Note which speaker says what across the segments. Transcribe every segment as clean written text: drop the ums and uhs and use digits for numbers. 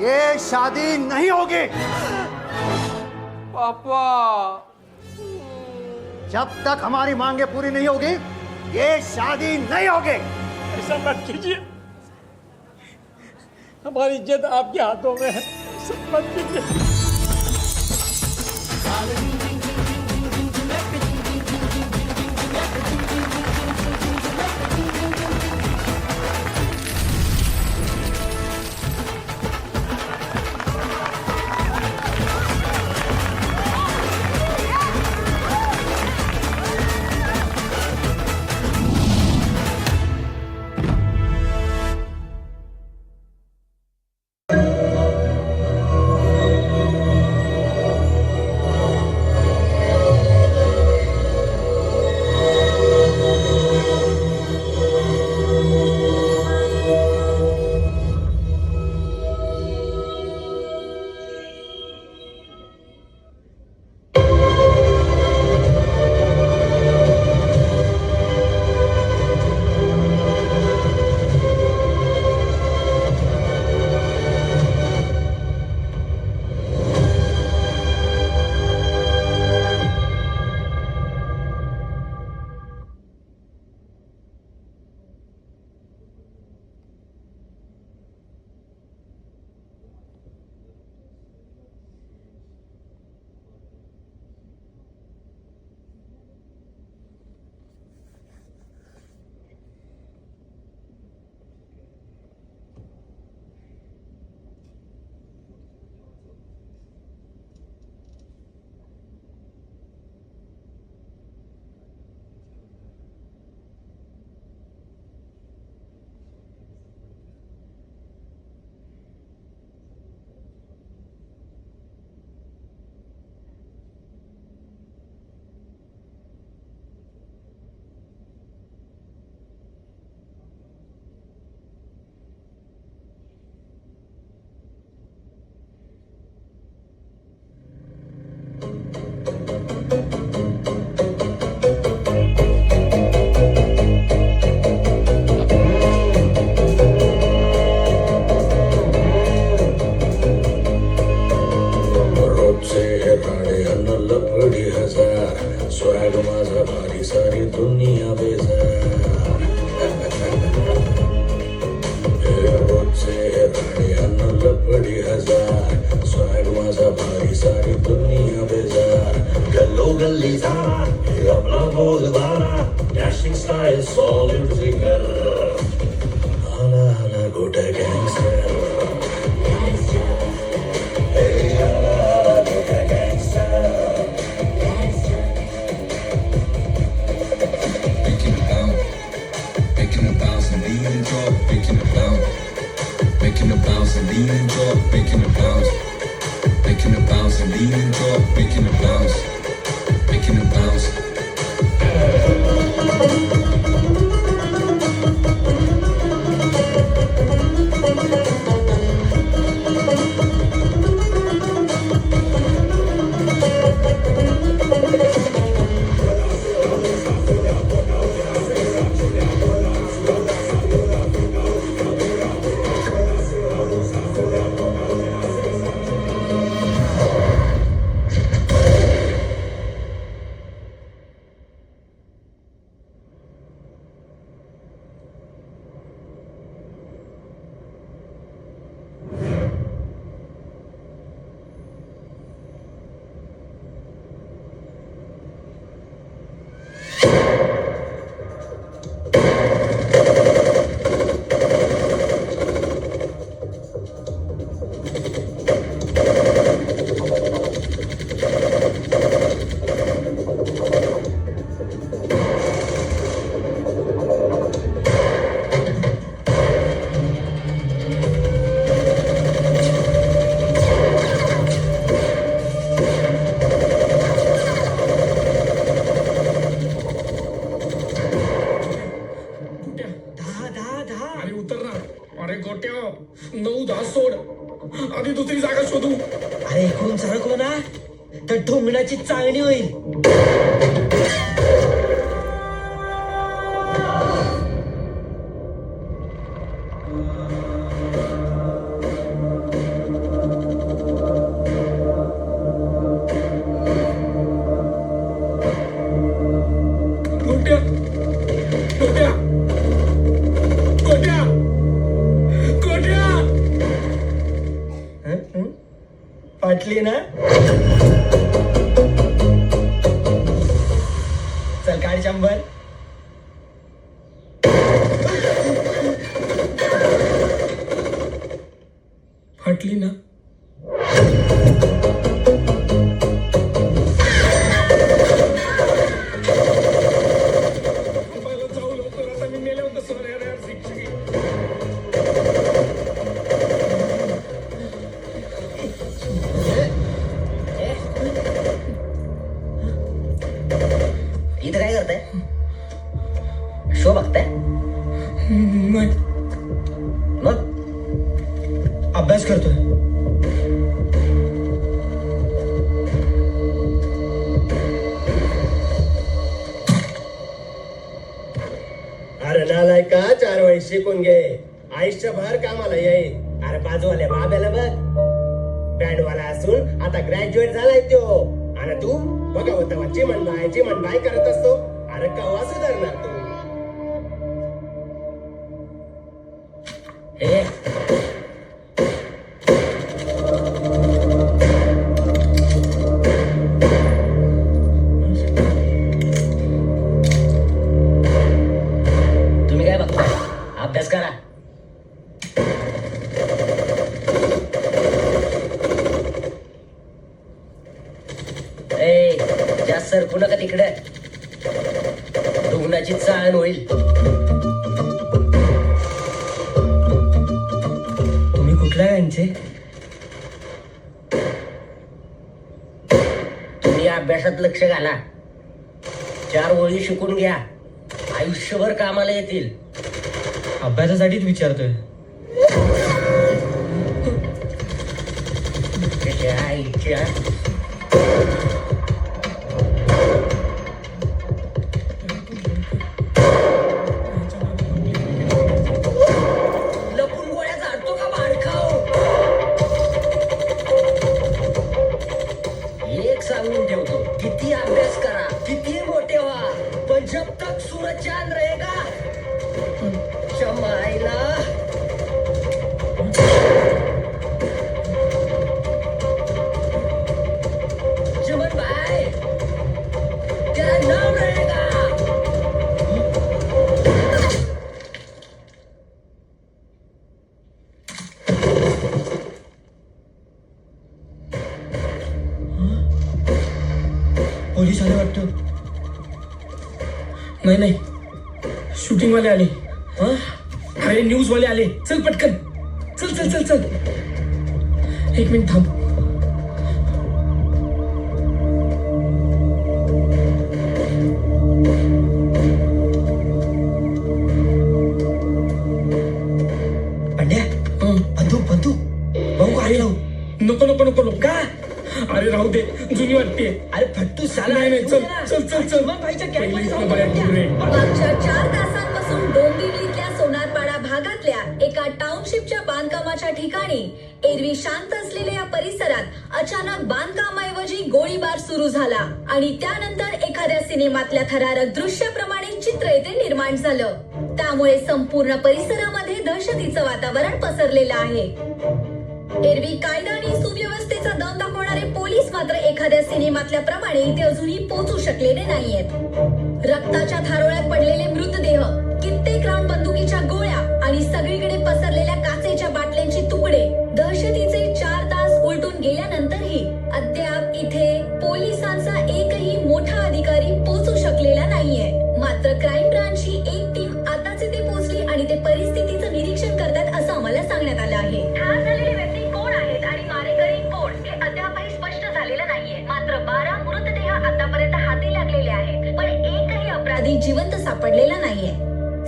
Speaker 1: ये शादी नहीं होगी।
Speaker 2: पापा
Speaker 1: जब तक हमारी मांगे पूरी नहीं होगी ये शादी नहीं होगी।
Speaker 2: ऐसा मत कीजिए, हमारी इज्जत आपके हाथों में है, ऐसा मत कीजिए।
Speaker 3: स्वैग माझा भारी सारी दुनिया बेजार रोजचे राणे अन्न लपडी हजार स्वैग माझा भारी सारी दुनिया बेजार गल्लो गल्ली जाना आपला बोलबाला डॅशिंग स्टाईल सॉलिड फिगर आला आला गोटा gangster
Speaker 4: Making a bounce and lean and drop, making a bounce, making a bounce and lean and drop, making a bounce, making a bounce.
Speaker 5: अरे गोट्या 9-10 सोड आधी दुसरी जागा शोधू.
Speaker 6: अरे इकडून सरकलो ना तर ढोंगणाची चाळणी होईल. पटली ना? चल काढ 100.
Speaker 5: फाटली ना? जाऊ लवकर, आता मी मेले होते सर. यार शिक्षक
Speaker 6: इथं काय करताय? शो बघताय?
Speaker 5: नाही.
Speaker 6: मग अभ्यास करतोय.
Speaker 7: अरे नालाय का 4 वेळी शिकून घे. आयुष्यभर कामाला येईल. अरे बाजूवाल्या बाब्याला बघ, बँडवाला असून आता ग्रॅज्युएट झालाय तो. आणि तू बघा होता चिमण बाय करत असतो. अरे कवा सुधारणार तू?
Speaker 6: हे तुम्ही काय बघताय? अभ्यास करा. ए जास्त सरकू नका तिकडे, रुग्णाची चाळण होईल. तुम्ही कुठल्या गांचे? तुम्ही अभ्यासात लक्ष घाला. 4 ओळी शिकून घ्या, आयुष्यभर कामाला येतील. अभ्यासासाठीच विचारतोय. त्याच्या आईच्या लपून गोळ्या झाडतो का भाडखाऊ? एक सांगून ठेवतो, किती अभ्यास करा, किती मोठे व्हा, पण जब तक सूरज चांद रहेगा शमायला. चमन भाई तेरा नाम रहेगा.
Speaker 5: पोलीस आले वाटतं. नाही, शूटिंग वाले आले. अरे न्यूज वाले आले. चल पटकन, चल. 1 मिनिट थांब.
Speaker 6: पंड्या, बंदूक भाऊ काय लावू?
Speaker 5: नको का? अरे राहू दे, जुनी वाटते.
Speaker 6: अरे फट्टू साला.
Speaker 5: नाही, चल.
Speaker 6: भाईच्या
Speaker 5: पहिले इथनं बाहेर पडू रे.
Speaker 8: मागच्या 4 तासांपासून डोंबिवलीतल्या सोनारपाडा भागातल्या एका टाउनशिपच्या बांधकामाच्या ठिकाणी एरवी शांत असलेल्या या परिसरात अचानक बांधकामाऐवजी गोळीबार सुरू झाला आणि त्यानंतर एखाद्या सिनेमातल्या थरारक दृश्याप्रमाणे चित्र येथे निर्माण झालं. त्यामुळे संपूर्ण परिसरामध्ये दहशतीचं वातावरण पसरलेलं आहे. एरवी कायदा आणि सुव्यवस्थेचा दम दाखवणारे पोलीस मात्र एखाद्या सिनेमातल्या प्रमाणे इथे अजूनही पोहोचू शकलेले नाहीयेत. रक्ताच्या थारोळ्यात पडलेले मृतदेह, कित्येक राऊंड बंदुकीच्या गोळ्या आणि सगळीकडे पसरलेल्या काचेच्या बाटल्यांची तुकडे. दहशतीचे 4 तास उलटून गेल्यानंतरही अद्याप इथे पोलिसांचा एकही मोठा अधिकारी पोहोचू शकलेला नाहीये. मात्र क्राईम ब्रांचची एक टीम आताच इथे पोहोचली आणि ते परिस्थितीचं निरीक्षण करतात असं आम्हाला सांगण्यात आलं आहे. ठार झालेले व्यक्ती कोण आहेत आणि मारेकरी कोण हे अद्यापही स्पष्ट झालेलं नाहीये. मात्र 12 मृतदेह आतापर्यंत हाती लागलेले आहेत, पण एकही अपराधी जिवंत सापडलेला नाहीये.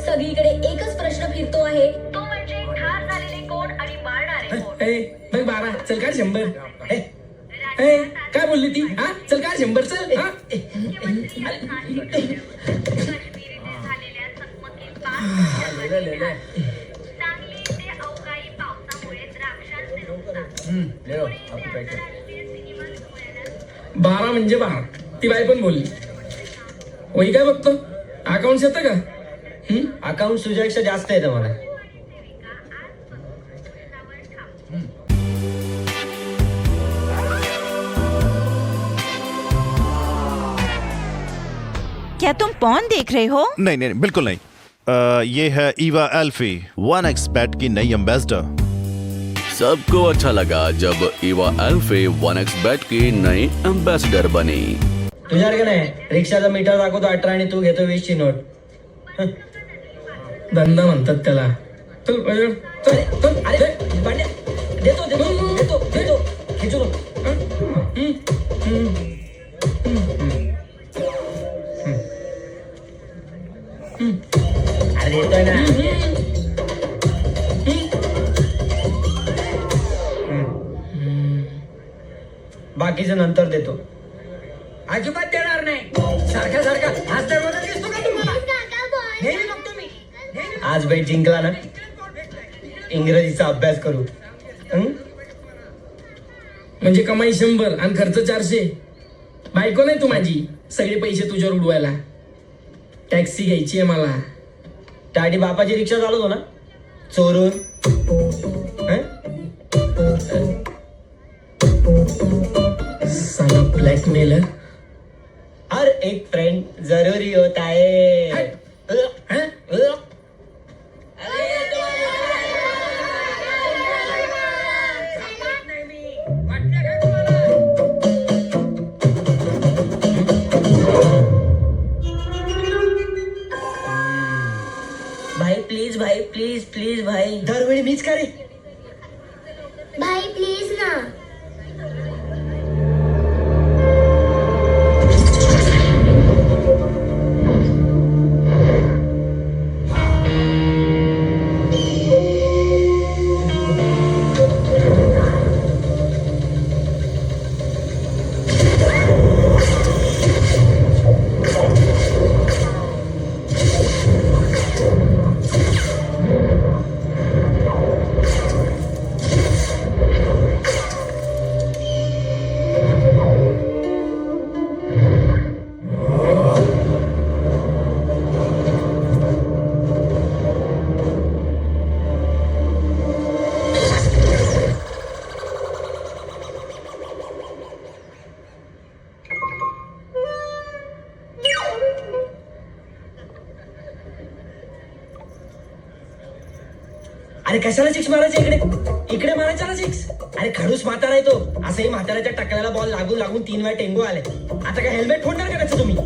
Speaker 8: सगळीकडे एकच प्रश्न फिरतो आहे, तो म्हणजे ठार झालेले कोण आणि मारणारे कोण.
Speaker 5: बघ 12, चल काढ 100. काय बोलली ती? हा चल काढ 100. चल.
Speaker 8: सांगली ते अवकाळी पावसामुळे द्राक्षांचे नुकसान.
Speaker 5: 12 म्हणजे 12. ती बाई पण बोलली. वही काय बघतो? अकाउंट येतं का?
Speaker 6: अकाउंट तुझ्यापेक्षा जास्त येतं मला.
Speaker 9: क्या तुम पॉन देख रहे हो?
Speaker 10: नहीं नहीं बिल्कुल नहीं। ये है ईवा एल्फी 1xBet की नई एम्बेसडर।
Speaker 11: सबको अच्छा लगा जब ईवा एल्फी 1xBet की नई एम्बेसडर बनी।
Speaker 6: तुझ्यासारखं नाही, रिक्षाचा मीटर दाखवतो 18 आणि तू घेतो 20 ची नोट.
Speaker 5: धंदा म्हणतात त्याला. चल चल, चल.
Speaker 6: अरे पांड्या, देतो देतो देतो देतो खिचू नको. अरे देतोय ना. बाकीचं नंतर देतो. अजिबात देणार नाही. सारखा सारखा हाच दरवाजा दिसतो का तुम्हाला? नेहमी बघतो मी. आज बेट जिंकला ना, इंग्रजीचा अभ्यास करू.
Speaker 5: म्हणजे कमाई 100 आणि खर्च 400. बायको नाही तू माझी, सगळे पैसे तुझ्यावर उडवायला. टॅक्सी घ्यायची आहे मला.
Speaker 6: त्याआधी बापाची रिक्षा चालवतो ना चोरून.
Speaker 5: साला ब्लॅकमेलर.
Speaker 6: हर एक फ्रेंड जरूरी होता है. भाई प्लीज भाई प्लीज प्लीज भाई. दरवेळी मीच का रे?
Speaker 12: भाई प्लीज ना.
Speaker 6: अरे कशाला सिक्स मारायचं इकडे? इकडे मारायचा ना सिक्स. अरे खडूस म्हातारा आहे तो. असंही म्हाताऱ्याच्या टकल्याला बॉल लागून लागून 3 वेळा टेंगू आले. आता काय हेल्मेट फोडणार का त्याचं तुम्ही?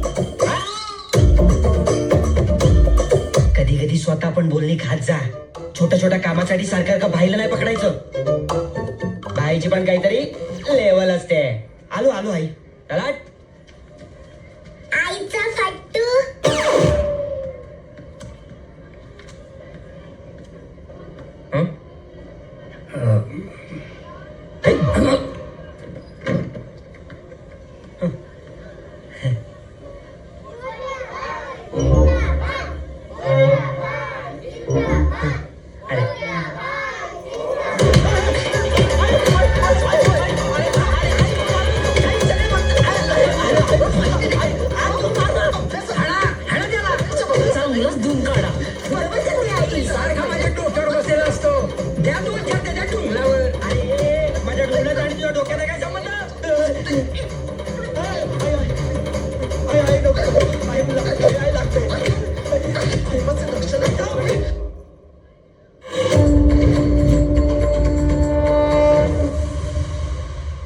Speaker 6: कधी कधी स्वतः पण बोलणी खात जा. छोट्या छोट्या कामासाठी सरकार का भाईला नाही पकडायचं. भाईची पण काहीतरी लेवल असते. आलो आलो आई. चला
Speaker 12: आईचा फट्टू.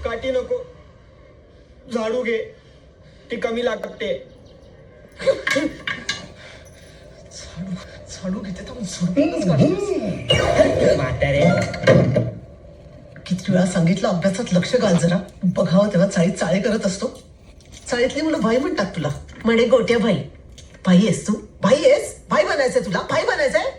Speaker 6: काठी नको, झाडू घे. ती कमी लागते.
Speaker 5: झाडू घेते तर
Speaker 6: म्हातारे.
Speaker 13: किती वेळा सांगितलं अभ्यासात लक्ष घाल जरा. बघावं तेव्हा चाळीत चाळे करत असतो. चाळीतली मुलं भाई म्हणतात तुला. म्हणे गोट्या भाई. भाई आहेस तू? भाई आहेस? भाई बनायचंय तुला? भाई बनायचंय?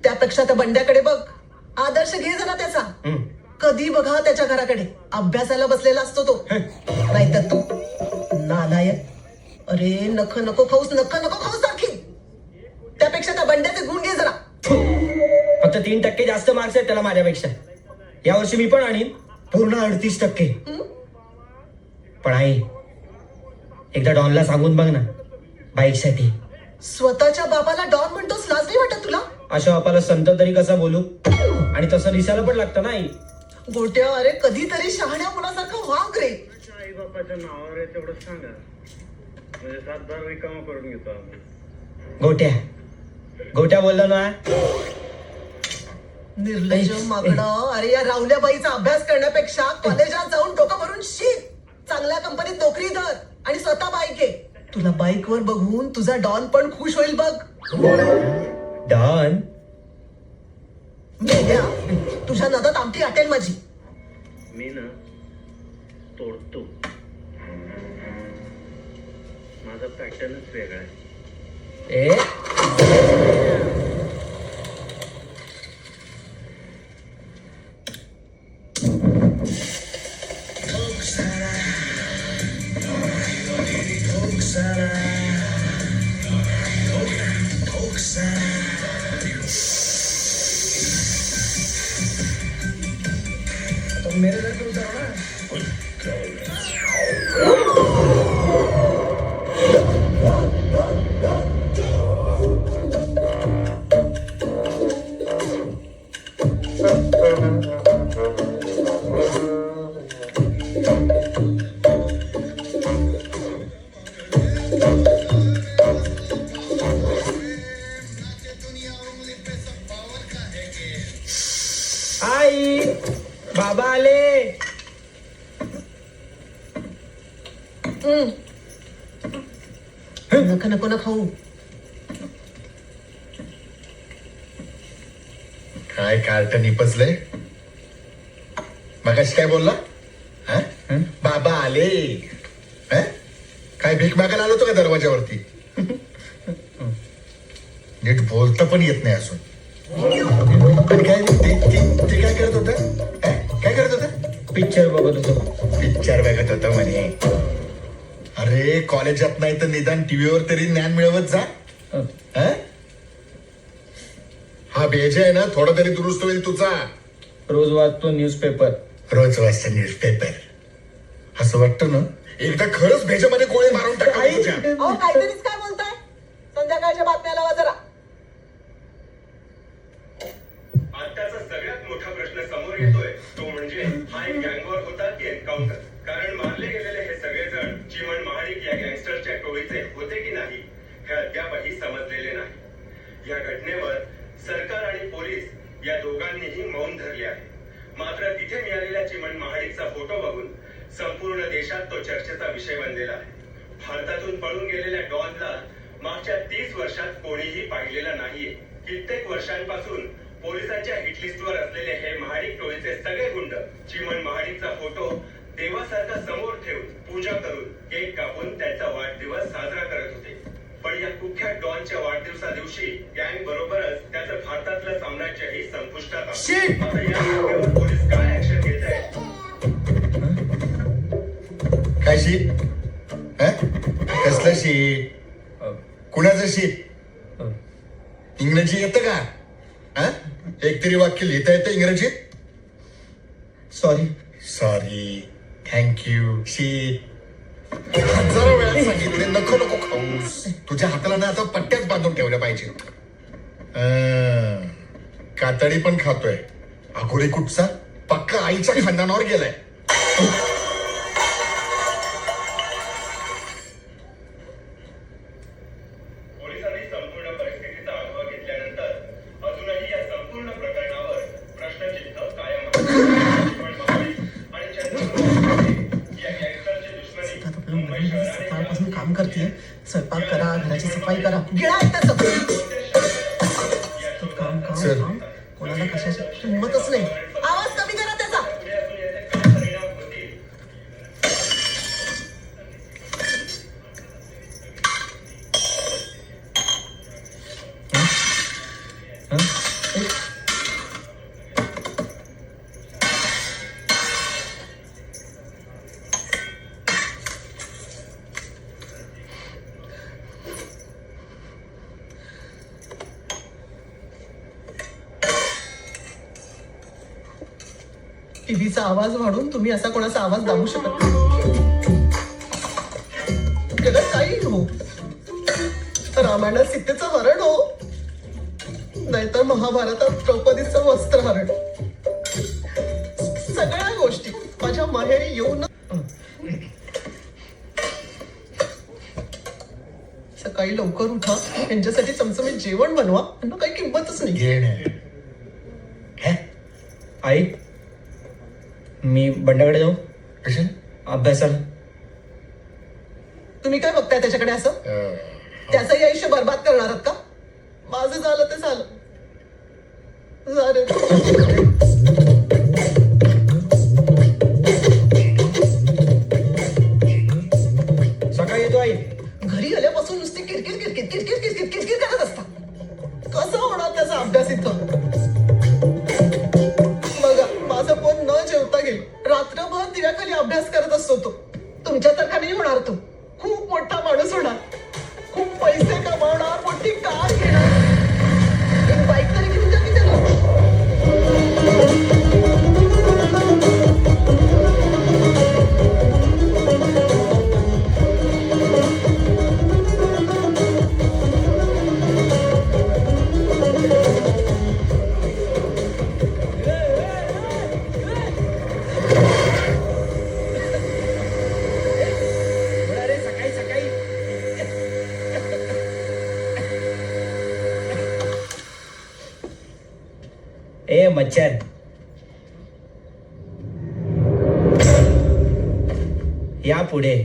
Speaker 13: त्यापेक्षा त्या बंड्याकडे बघ. आदर्श घे जरा त्याचा. कधी बघा त्याच्या घराकडे अभ्यासाला बसलेला असतो तो. नाहीतर तू नालायक. अरे नख नको खाऊस, नख नको खाऊस दाखी. त्यापेक्षा त्या बंड्याचे गुण घे जरा.
Speaker 6: फक्त 3% जास्त मार्क्स आहेत त्याला माझ्यापेक्षा. यावर्षी मी पण आणीन पूर्ण 38%. पण आई एकदा डॉनला सांगून बघ ना बाईक साठी.
Speaker 13: स्वतःच्या बाबाला डॉन म्हणतोस, लाज नाही वाटत तुला?
Speaker 6: अशा बापाला संत तरी कसा बोलू? आणि तसं दिसायला पण लागतं ना आई.
Speaker 13: गोट्या अरे कधीतरी शहाण्या मुलासारखं वाग रे.
Speaker 7: आई बापाच्या नावावर आहे तेवढं सांगा, म्हणजे 7 रिकामा करून घेतो आम्ही.
Speaker 6: गोट्या बोललो ना.
Speaker 13: निर्लज्ज मागणं. अरे या रावल्याबाईचा अभ्यास करण्यापेक्षा कॉलेजात जाऊन डोकं भरून शिक. चांगल्या कंपनीत नोकरी धर आणि स्वतः बाईक घे. तुला बाईक वर बघून तुझा डॉन पण खुश होईल बघ.
Speaker 6: डॉन
Speaker 13: मेल्या, तुझ्या नदात आमटी आटेल माझी.
Speaker 7: मी ना तोडतो, माझा पॅटर्नच वेगळा आहे.
Speaker 6: आई बाबा आले.
Speaker 13: नको नको ना खाऊ.
Speaker 3: काय कार्ट निपजले? मगाशी काय बोलला? हा? बाबा आले. हा? काय भीक मागायला आलो होतो का दरवाजावरती? नीट बोलता पण येत नाही अजून. आणि काय ते काय करत होत? काय करत होत?
Speaker 6: पिक्चर बघत होतो.
Speaker 3: पिक्चर बघत होत म्हणे. अरे कॉलेजात नाही तर निदान टीव्हीवर तरी ज्ञान मिळवत जा. हा? हा बेज आहे ना, थोडा तरी दुरुस्त होईल तुझा.
Speaker 6: रोज वाचतो न्यूजपेपर.
Speaker 3: रोज वाचता न्यूजपेपर. असं वाटतं ना एकदा खरंच भेजामध्ये गोळे मारून टाकायचे तुझ्या.
Speaker 13: अहो काहीतरीच काय बोलताय? संध्याकाळच्या बातम्या लावा जरा.
Speaker 7: आताचा सगळ्यात मोठा प्रश्न समोर येतोय तो म्हणजे हा एक गँगवॉर होता की एन्काउंटर. कारण मारले गेलेले हे सगळेजण चिमण महाडिक या गँगस्टरच्या टोळीचे होते की नाही हे अद्यापही समजलेले नाही. या घटनेवर सरकार आणि पोलीस या दोघांनीही मौन धरले आहे. मात्र तिथे मिळालेल्या चिमण महाडिकचा फोटो बघून संपूर्ण देशात तो चर्चेचा विषय बनलेला आहे. भारतातून पळून गेलेल्या डॉनला मागच्या 30 वर्षात कोणीही पाहिलेला नाहीये. कित्येक वर्षांपासून पोलिसांच्या हिटलिस्टवर असलेले हे महाडिक टोळीचे सगळे गुंड चिमण महाडिकचा फोटो देवासारखा समोर ठेवून पूजा करून केक कापून त्यांचा वाढदिवस साजरा करत होते. पण या कुख्यात डॉनच्या वाढदिवसा दिवशी गँग बरोबरच त्याचं भारतातलं साम्राज्यही संपुष्टात आलं. आता या घटनेवर पोलीस काय ऍक्शन घेत आहेत?
Speaker 3: काय शीट? कसलं शीट? कुणाचं शीट? इंग्रजी येतं का? हा? एक तरी वाक्य लिहिता येतं इंग्रजीत? Sorry thank you. शीट हजारो वेळा सांगितले नको नको खाऊस. तुझ्या हाताला ना आता पट्ट्याच बांधून ठेवल्या पाहिजे. कातडी पण खातोय. अघोरी कुठचा पक्का आईच्या खानदानावर गेलाय.
Speaker 7: पोलिसांनी संपूर्ण परिस्थितीचा आढावा घेतल्यानंतर अजूनही या संपूर्ण प्रकरणावर प्रश्नचिन्ह कायम आहे. चिमण महाडिक आणि चंद्रपूर या गँगस्टरची दुश्मनी मुंबई शहराने
Speaker 13: सकाळपासून काम करते. स्वयंपाक करा, घराची सफाई करा. गिळा एकदा सगळं. काम काम
Speaker 3: सर.
Speaker 13: काम. कोणाला कशाची किंमतच नाही. आवाज कमी करा त्याचा. टीव्हीचा आवाज वाढून तुम्ही असा कोणाचा आवाज दाबू शकत नाही. त्याला काही हो, रामायणात सीतेचं हरण हो, नाहीतर महाभारतात द्रौपदीचं वस्त्रहरण, सगळ्या गोष्टी माझ्या माहेरी येऊन सकाळी लवकर उठा, यांच्यासाठी चमचमीत जेवण बनवा, यांना काही किंमतच नाही.
Speaker 6: आई मी बंडाकडे जाऊ अभ्यासाला.
Speaker 13: तुम्ही काय बघताय त्याच्याकडे असं? त्याचंही आयुष्य बर्बाद करणार आहात का? माझं झालं ते झालं.
Speaker 6: सकाळी येतो आई.
Speaker 13: घरी आल्यापासून नुसती किरकिर किरकिर किरकिर किरकिर किरकिर करत असता. कसं होणार त्याचा अभ्यास इथं? बघा, माझा फोन न जेवता गेला, रात्रभर दिव्याखाली अभ्यास करत असतो तो. तुमच्यासारखा नाही होणार तो. खूप मोठा माणूस होणार, खूप पैसे कमावणार, मोठी कार घेणार. एक बाईक तरी घेऊन द्या की त्याला.
Speaker 6: सकाळी सकाळी ए मच्छर, या पुढे.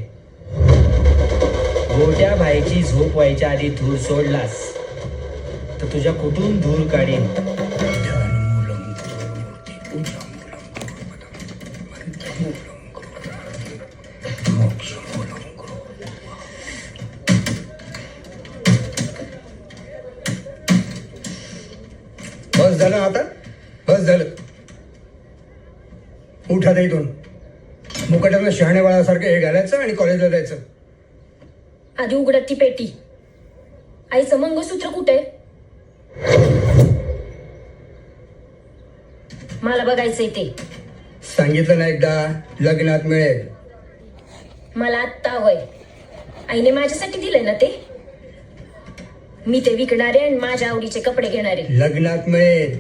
Speaker 6: गोट्या भाईची झोप व्हायच्या आधी धूर सोडलास तर तुझ्या कुठून धूर काढीन.
Speaker 7: बस झालं आता, बस झालं. उठा दे इथून. मुकाट्यानं शहाणे बाळासारखं हे घालायचं आणि कॉलेजला जायचं.
Speaker 8: आधी उघडत ती पेटी. आईचं मंगळसूत्र कुठे? मला बघायचंय ते.
Speaker 7: सांगितलं ना एकदा, लग्नात मिळेल.
Speaker 8: मला आत्ता हवंय. आईने माझ्यासाठी दिलंय ना ते. मी ते विकणारे आणि माझ्या आवडीचे कपडे घेणारे.
Speaker 7: लग्नात मिळेल.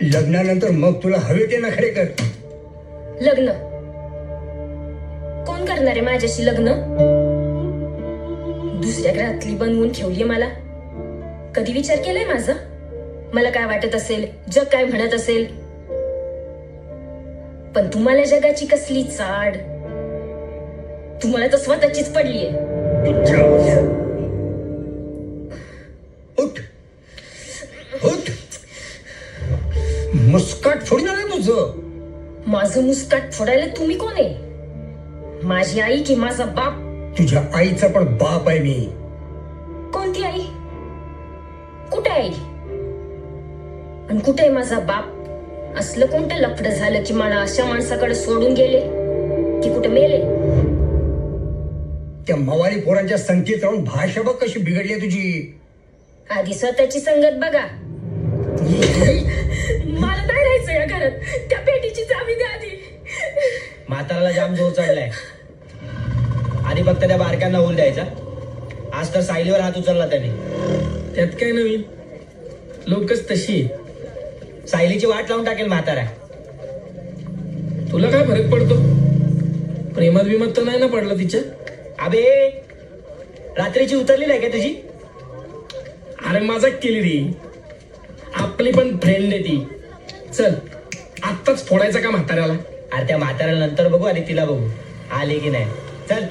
Speaker 7: लग्नानंतर मग तुला हवे ते नखरे कर.
Speaker 8: लग्न कोण करणार आहे माझ्याशी लग्न? दुसऱ्या घरातली बनवून ठेवलीये मला. कधी विचार केलाय माझा? मला काय वाटत असेल, जग काय म्हणत असेल? पण तुम्हाला जगाची कसली चाड. तुम्हाला तर स्वतःचीच पडलीये.
Speaker 7: उठ उठ. मुस्काट फोडणार आहे तुझं.
Speaker 8: माझं मुस्काट फोडायला तुम्ही कोण आहे? माझी आई की माझा बाप?
Speaker 7: तुझ्या आईचा पण बाप आहे मी.
Speaker 8: कोणती आई? कुठे आई आणि कुठे आहे माझा बाप? असलं कोणतं लफडं झालं की मला अशा माणसाकडे सोडून गेले की कुठे मेले?
Speaker 7: त्या मवाली पोरांच्या संगतीत राहून भाषा बघ कशी बिघडली आहे तुझी.
Speaker 8: आधी स्वतःची संगत बघा. मला नाही राहायचं या घरात. त्या पेटीची चावी द्या आधी.
Speaker 6: म्हाताराला जाम जोर चढलाय. आधी फक्त त्या बारक्यांना होऊन द्यायचा. आज तर सायलीवर हात उचलला त्याने.
Speaker 5: त्यात काय नवीन, लोकच तशी.
Speaker 6: सायलीची वाट लावून टाकेल म्हातारा.
Speaker 5: तुला काय फरक पडतो? प्रेमात बिमात तर नाही ना पडला तिच्या?
Speaker 6: अबे रात्रीची उतरली नाही का तुझी?
Speaker 5: अरे मजाक केली रे. आपली पण फ्रेंड आहे ती. चल आत्ताच फोडायचा का म्हाताऱ्याला?
Speaker 6: अरे त्या म्हाताऱ्याला नंतर बघू आणि तिला बघू आली की नाही. चल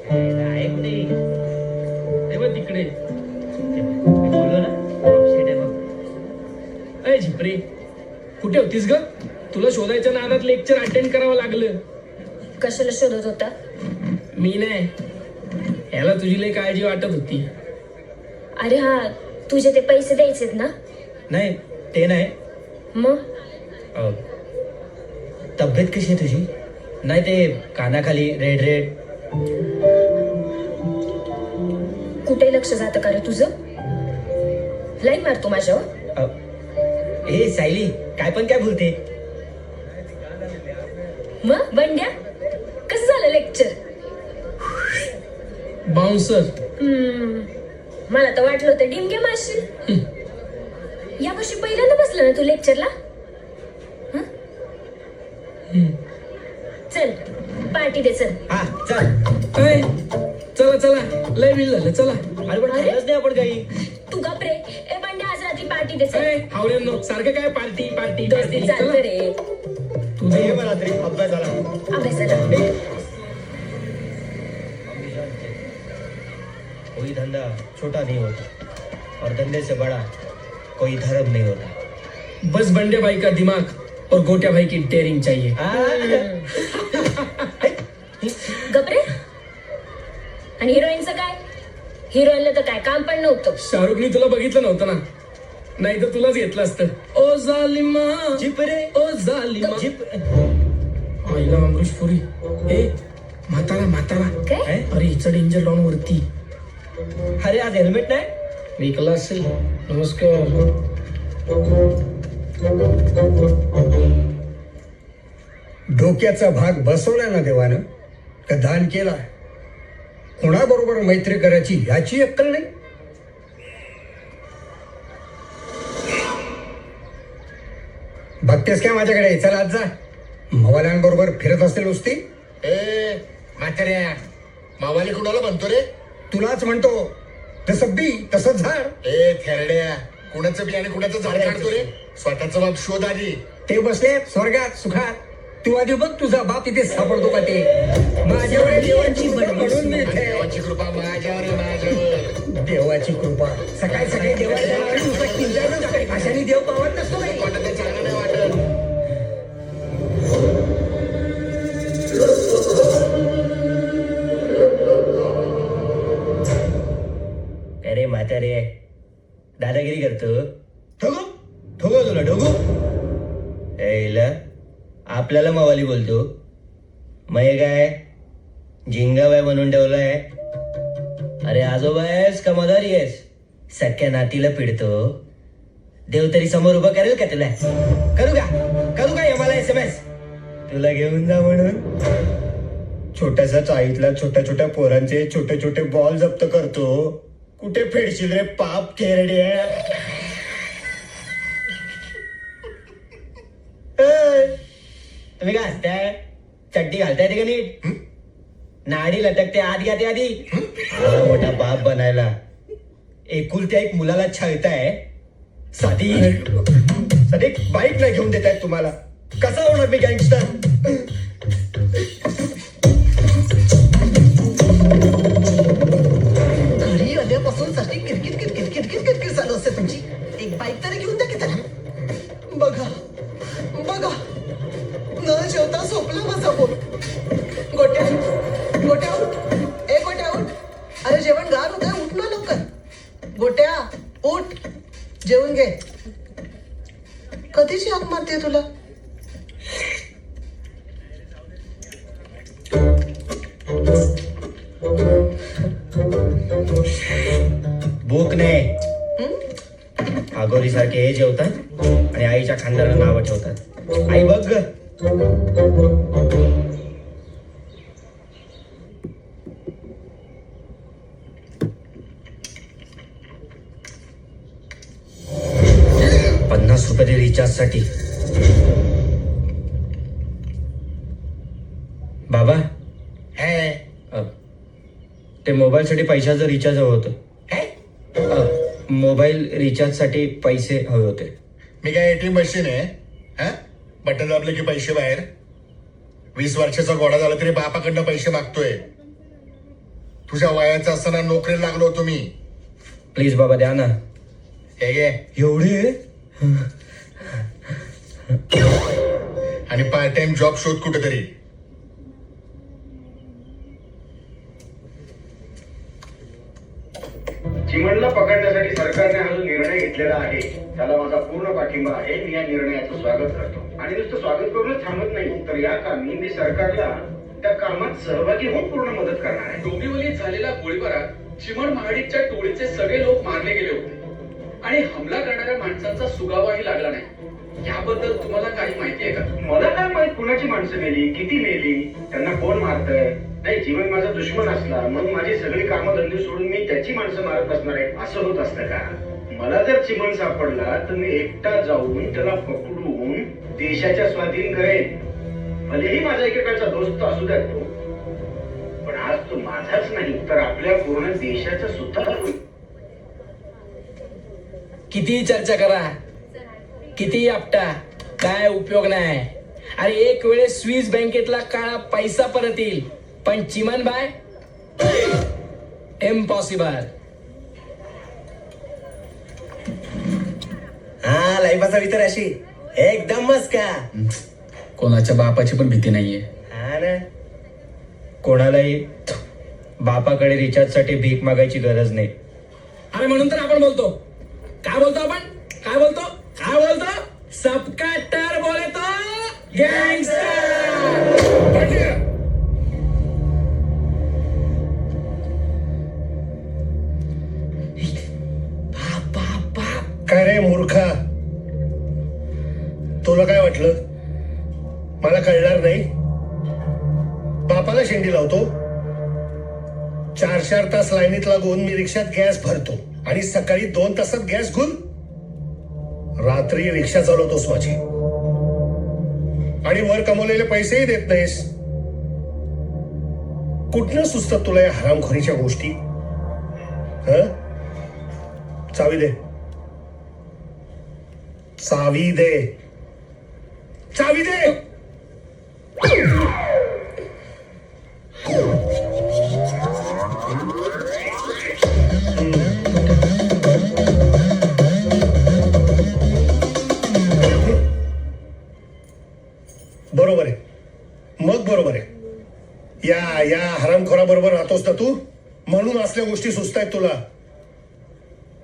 Speaker 6: आहे कुठे?
Speaker 5: तेव्हा तिकडे
Speaker 6: बोललो ना, शेट आहे बघ.
Speaker 5: अय झिपरे, कुठे होतीस ग? तुला शोधायच्या नादात लेक्चर अटेंड करावं लागलं.
Speaker 8: कशाला शोधत होता?
Speaker 5: मी नाही, याला तुझी लई काळजी वाटत होती.
Speaker 8: अरे हा, तुझे ते पैसे द्यायचेत ना?
Speaker 6: नाही ते नाही.
Speaker 8: मग
Speaker 6: तब्येत कशी आहे तुझी? नाही ते कानाखाली रेड रेड.
Speaker 8: कुठे लक्ष जातं का रे तुझं? लाईन मारतो माझ्यावर.
Speaker 6: ए सायली, काय पण काय बोलते?
Speaker 8: मग बंड्या, कसं झालं लेक्चर?
Speaker 5: बाउन्सर.
Speaker 8: मला तर वाटलं होतं डिमगे मारशील. यावर्षी पहिल्यांदा बसलं ना तू लेक्चरला? चल पार्टी दे चल.
Speaker 6: हा चल.
Speaker 5: अय, चला चला लय वेळ झालं चला.
Speaker 6: अरे पण खाल्लंच नाही आपण काही.
Speaker 8: तू गप रे. ए बंड्या आज रात्री पार्टी दे चल.
Speaker 5: अय, हावड्यांनो सारखं काय पार्टी पार्टी
Speaker 8: दोस्ती
Speaker 5: पार्टी
Speaker 8: चालतं
Speaker 5: चला.
Speaker 8: रे.
Speaker 5: तुझं
Speaker 7: ये मला तरी अभ्यास झाला.
Speaker 8: अभ्यासाला.
Speaker 6: कोई धंधा छोटा नहीं होता और धंधे से बड़ा कोई धर्म नहीं होता.
Speaker 5: बस बंडे भाई का दिमाग और गोट्या भाई की डेयरिंग चाहिए.
Speaker 8: गप रे. आणि हिरोईनचं काय? हिरोईनला तर काय काम पण नव्हतं.
Speaker 5: शाहरुखनी तुला बघितलं नव्हतं ना, नाही तर तुलाच घेतलं असतं. ओ जालिमा
Speaker 6: जिप रे.
Speaker 5: ओ जालिमा.
Speaker 6: जिप.
Speaker 5: आईला अमरीशपुरी. ए म्हातारा म्हातारा.
Speaker 8: काय?
Speaker 5: अरे हिचं डेंजर लॉन वरती
Speaker 6: अरे आज हेल्मेट नाही.
Speaker 5: विकला असेल. नमस्कार.
Speaker 1: डोक्याचा भाग बसवला ना देवानं का दान केला. कोणाबरोबर मैत्री करायची याची अक्कल नाही. बघतेस काय माझ्याकडे. चल आज जा. मवाल्यांबरोबर फिरत असते नुसती.
Speaker 3: ए म्हाताऱ्या, मावाली कुणाला म्हणतो रे?
Speaker 1: तुलाच म्हणतो. जसं बी तसं झाड.
Speaker 3: ए थेरड्या, कुणाचं बी आणि कुणाचं झाड काढतो रे? स्वतःचा बाप शोध आधी.
Speaker 1: ते बसले स्वर्गात सुखात. तू आधी बघ तुझा बाप इथे सापडतो का ते. माझ्यावर देवाची बडबडून मिळते.
Speaker 3: देवाची कृपा माझ्यावर आहे, माझ्यावर.
Speaker 1: देवाची कृपा. सकाळी सकाळी देवाच्या नावाने नुसतं किंचाळून टाकाय. अशाने देव पावत नसतो काही.
Speaker 3: वाटत ते चांगलं नाही वाटत.
Speaker 6: अरे म्हातारे दादागिरी करतो. ठोगो ठोगो तुला ठोगो. यायला आपल्याला मावाली बोलतो. मग काय झिंगाबाई बनवून ठेवलाय. अरे आजोबा आहेस का मदारी आहेस? सख्या नातीला पिडतो. देव तरी समोर उभं करेल का तुला? करू का मला SMS तुला घेऊन जा म्हणून? छोट्याशा चाळीतल्या छोट्या छोट्या पोरांचे छोटे छोटे बॉल जप्त करतो. कुठे फेडशील रे पाप खेरड्या? तुम्ही काय हसताय? चड्डी घालताय ते का नीट? नाडी लटकते आत घ्या ते आधी. मला मोठा बाप बनायला एकुलत्या एक मुलाला छळताय. साधी बाईक नाही घेऊन देतायत तुम्हाला. कसा होणार मी गँगस्टर?
Speaker 13: घरी आल्यापासून सारखी किरकिर किरकिर किरकिर किरकिर चालू असते तुमची. एक बाईक तरी घेऊन द्या की त्याला. बघा बघा न जेवता झोपला माझा पोट. गोट्या गोट्या उठ. ए गोट्या उठ. अरे जेवण गार होत आहे. उठ ना लवकर. गोट्या उठ. जेवून घे. कधीची हाक मारते तुला?
Speaker 6: भूक नाही. आगोरी सारखे हे जेवतात आणि आईच्या खांद्याला नावं ठेवतात. आई बघ ग. ₹50 दे रिचार्ज साठी. बाबा ते मोबाईल साठी पैशाचं रिचार्ज हवं होतं. मोबाईल रिचार्ज साठी पैसे हवे होते.
Speaker 3: मी काय ATM मशीन आहे? हा, बटन दाबले की पैसे बाहेर. 20 वर्षाचा घोडा झाला तरी बापाकडनं पैसे मागतोय. तुझ्या वयाचा असताना नोकरीला लागलो होतो मी.
Speaker 6: प्लीज बाबा द्या ना.
Speaker 3: हे घे.
Speaker 6: एवढे
Speaker 3: आणि पार्ट टाइम जॉब शोध कुठेतरी.
Speaker 9: चिमणला पकडण्यासाठी सरकारने हा जो निर्णय घेतलेला आहे त्याला माझा पूर्ण पाठिंबा आहे. मी या निर्णयाचं स्वागत करतो आणि नुसतं स्वागत करूनच थांबत नाही, तर या कामी मी सरकारला त्या कामात सहभागी होऊन पूर्ण मदत करणार आहे.
Speaker 14: डोंबिवलीत झालेल्या गोळीबारात चिमण महाडिकच्या टोळीचे सगळे लोक मारले गेले होते आणि हमला करणाऱ्या माणसांचा सुगावाही लागला नाही. याबद्दल तुम्हाला काही माहिती आहे का?
Speaker 9: मला काय माहित कुणाची माणसं मेली, किती मेली, त्यांना कोण मारतंय? नाही, जीवन माझा दुश्मन असला मग माझी सगळी कामं धंदे सोडून मी त्याची माणसं मारत बसणार आहे असं होत असतं का? मला जर चिमण सापडला तर मी एकटा जाऊन त्याला पकडून देशाच्या स्वाधीन करेन. भलेही माझा एकेकाळचा दोस्त असू द्या तो, पण आज तो माझाच नाही तर आपल्या पूर्ण देशाचा सुद्धा होईल.
Speaker 5: किती चर्चा करा, किती आपटा, काय उपयोग नाही. अरे एक वेळेस स्विस बँकेतला काळा पैसा परत येईल, पण चिमन बाय इम्पॉसिबल.
Speaker 7: हा लाईफाचा विचार अशी एकदम मस्त का.
Speaker 5: कोणाच्या बापाची पण भीती नाहीये.
Speaker 7: हा ना, कोणालाही बापाकडे रिचार्ज साठी भीक मागायची गरज नाही.
Speaker 5: अरे म्हणून तर आपण बोलतो. काय बोलतो आपण? काय बोलतो? काय बोलतो? सबका टर बोले तो गँगस्टर.
Speaker 3: काय रे मूर्खा, तुला काय वाटलं मला कळणार नाही? बापाला शेंडी लावतो. 4-4 तास लाईनीत लागून मी रिक्षात गॅस भरतो आणि सकाळी 2 तासात गॅस घुल. रात्री रिक्षा चालवतोस माझी आणि वर कमवलेले पैसेही देत नाहीस. कुठनं सुचतात तुला या हरामखोरीच्या गोष्टी? चावी दे, चावी दे, चावी दे. बरोबर आहे, मग बरोबर आहे. या हरामखोरा बरोबर राहतोस ना तू, म्हणून असल्या गोष्टी सुचतायत तुला.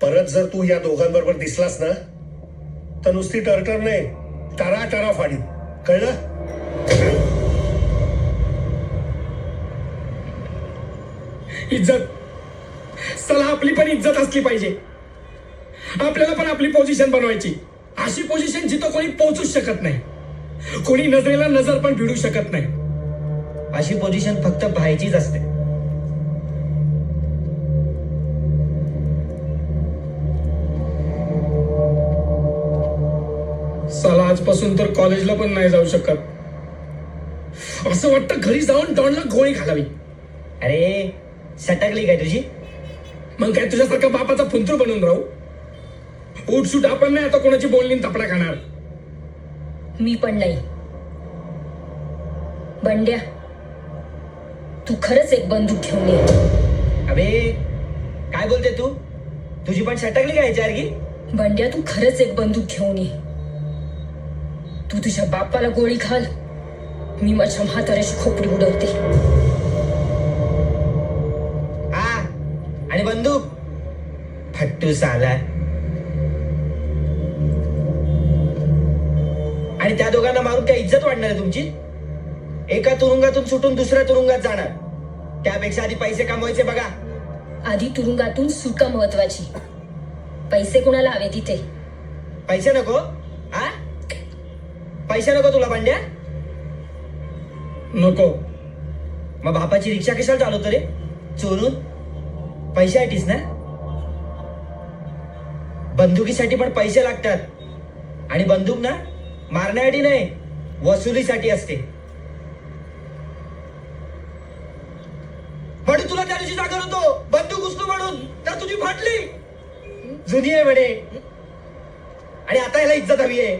Speaker 3: परत जर तू या दोघांबरोबर दिसलास ना तर नुसती टरटर नाही, टरा फाडीन. कळलं?
Speaker 5: इज्जत, चला आपली पण इज्जत असली पाहिजे. आपल्याला पण आपली पोझिशन बनवायची. अशी पोझिशन जिथं कोणी पोहोचूच शकत नाही, कोणी नजरेला नजर पण भिडू शकत नाही.
Speaker 6: अशी पोझिशन फक्त पाहायचीच असते.
Speaker 5: चला आजपासून तर कॉलेजला पण नाही जाऊ शकत. असं वाटतं घरी जाऊन डॉनला गोळी घालावी.
Speaker 6: अरे सटकली काय तुझी?
Speaker 5: मग काय तुझ्यासारखा बापाचा फुंतरू बनून राहू? उठसूट आपण नाही आता कोणाची बोलणी तपडा खाणार.
Speaker 8: मी पण नाही. बंड्या, तू खरंच एक बंदूक घेऊन ये.
Speaker 6: अबे काय बोलते तू? तुझी पण सटकली काय चारगी?
Speaker 8: बंड्या, तू खरंच एक बंदूक घेऊन ये. तू तुझ्या बापाला गोळी घाल, मी माझ्या म्हाताऱ्याची खोपडी उडवते.
Speaker 6: हा, आणि बंदूक फट्टू साला. आणि त्या दोघांना मारून काय इज्जत वाढणार आहे तुमची? एका तुरुंगातून सुटून दुसऱ्या तुरुंगात जाणार, त्यापेक्षा आधी पैसे कमवायचे बघा.
Speaker 8: आधी तुरुंगातून सुटका महत्वाची. पैसे कुणाला हवे तिथे?
Speaker 6: पैसे नको? हा, पैसे नको तुला बंड्या?
Speaker 5: नको.
Speaker 6: मग बापाची रिक्षा कशाला चालवतो रे? चोरून? पैशासाठीच ना? बंदुकीसाठी पण पैसे लागतात, आणि बंदूक ना मारण्यासाठी नाही, वसुलीसाठी असते. म्हणून तुला त्या दिवशी जागर होतो बंदूक उचलू म्हणून, तर तुझी फाटली. जुनी आहे म्हणे, आणि आता याला इज्जत हवी आहे.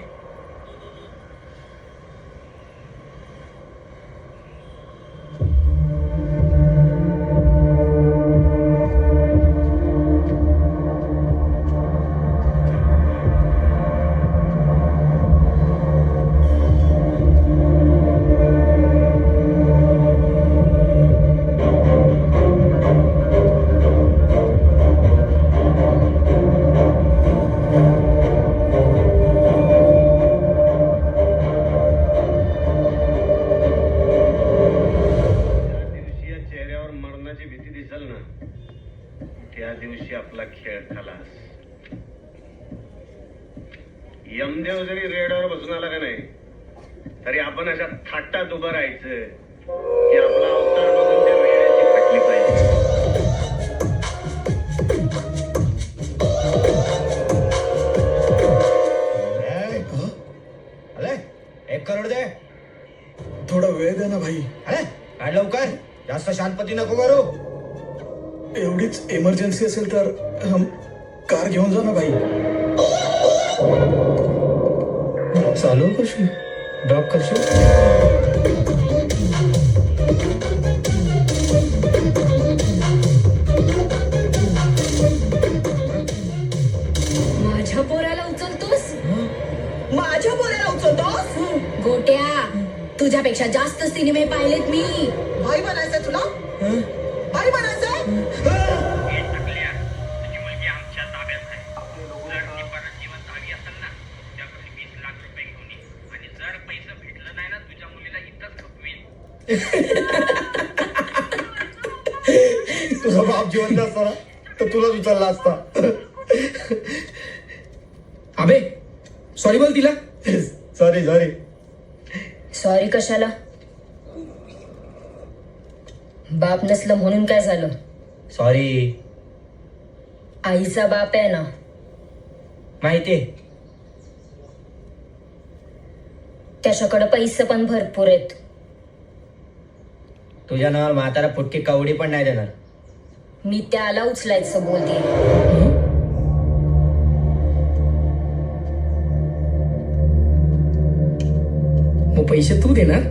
Speaker 9: त्या दिवशी आपला खेळ खलास. यमदेव जरी रेडवर बसून आला का नाही, तरी आपण अशा थाटात उभं राहायचं की आपला अवतार बघून त्या वेळेची फटली पाहिजे.
Speaker 7: कानपती नको मारू.
Speaker 5: एवढीच इमर्जन्सी असेल तर कार घेऊन जा ना बाई. चालू करशील, ड्रॉप करशील.
Speaker 8: माझ्या पोराला उचलतोस?
Speaker 13: माझ्या पोऱ्याला उचलतोस?
Speaker 8: गोट्या, तुझ्यापेक्षा जास्त सिनेमे पाहिलेत मी.
Speaker 13: भाई बनायचंय तुला? भाई बनायचंय?
Speaker 7: तुझा बाप जिवंत असता ना तर तुलाच उचलला असता.
Speaker 5: अबे सॉरी बोल तिला.
Speaker 7: Sorry sorry.
Speaker 8: सॉरी कशाला? बाप नसलं म्हणून काय झालं?
Speaker 6: सॉरी.
Speaker 8: आईचा बाप आहे ना.
Speaker 6: माहितीये.
Speaker 8: त्याच्याकडे पैसे पण भरपूर आहेत.
Speaker 6: तुझ्या नावावर म्हातारा फुटकी कवडी पण नाही देणार.
Speaker 8: मी त्याला उचलायचं बोलते.
Speaker 5: मग पैसे तू देणार?